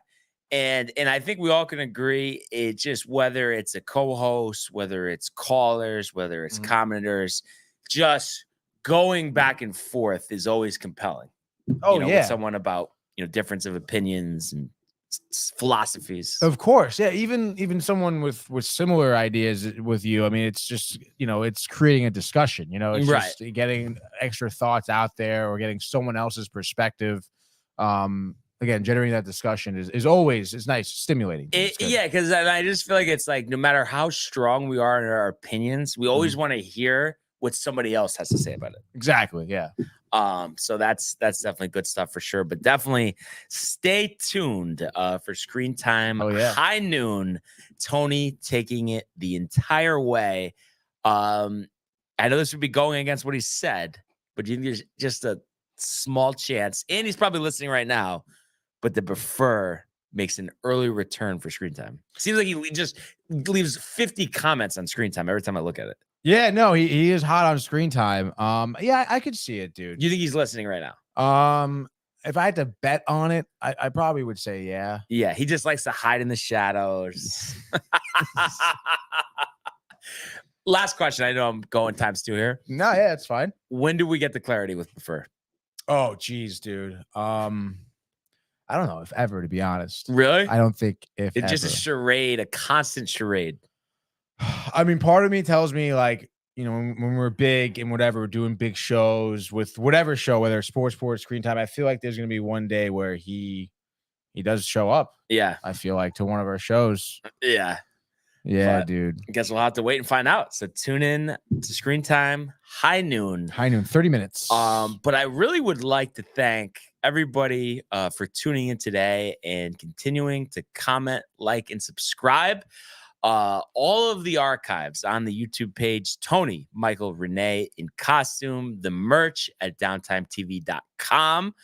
And I think we all can agree it's just whether it's a co-host, whether it's callers, whether it's commenters, just going back and forth is always compelling. Oh, yeah. With someone about, difference of opinions and philosophies. Of course. Yeah. Even someone with similar ideas with you. I mean, it's just, it's creating a discussion, it's just getting extra thoughts out there or getting someone else's perspective. Again, generating that discussion is always nice, stimulating. Yeah. Cause I just feel like it's like, no matter how strong we are in our opinions, we always want to hear what somebody else has to say about it. Exactly. Yeah. So that's definitely good stuff for sure. But definitely stay tuned for Screen Time. High noon. Tony taking it the entire way. I know this would be going against what he said, but do you think there's just a small chance? And he's probably listening right now, but the prefer makes an early return for Screen Time. Seems like he just leaves 50 comments on Screen Time every time I look at it. Yeah, no, he is hot on Screen Time. Yeah, I could see it, dude. You think he's listening right now? If I had to bet on it, I probably would say yeah. Yeah, he just likes to hide in the shadows. Last question. I know I'm going times 2 here. No, yeah, it's fine. When do we get the clarity with prefer? Oh, geez, dude. I don't know if ever, to be honest. Really? I don't think if it's just a charade, a constant charade. I mean, part of me tells me like, when we're big and whatever, we're doing big shows with whatever show, whether it's sports, Screen Time, I feel like there's going to be one day where he does show up. Yeah. I feel like to one of our shows. Yeah. Yeah, but dude. I guess we'll have to wait and find out. So tune in to Screen Time, high noon, 30 minutes. But I really would like to thank everybody for tuning in today and continuing to comment, like, and subscribe. All of the archives on the YouTube page, Tony, Michael, Renee in costume, the merch at downtimetv.com.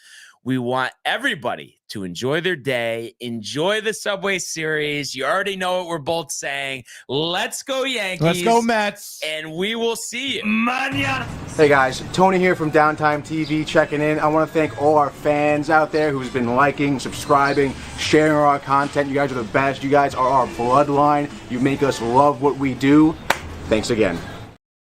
We want everybody to enjoy their day, enjoy the Subway Series. You already know what we're both saying. Let's go Yankees. Let's go Mets. And we will see you. Mañana. Hey guys, Tony here from Downtime TV checking in. I want to thank all our fans out there who's been liking, subscribing, sharing our content. You guys are the best. You guys are our bloodline. You make us love what we do. Thanks again.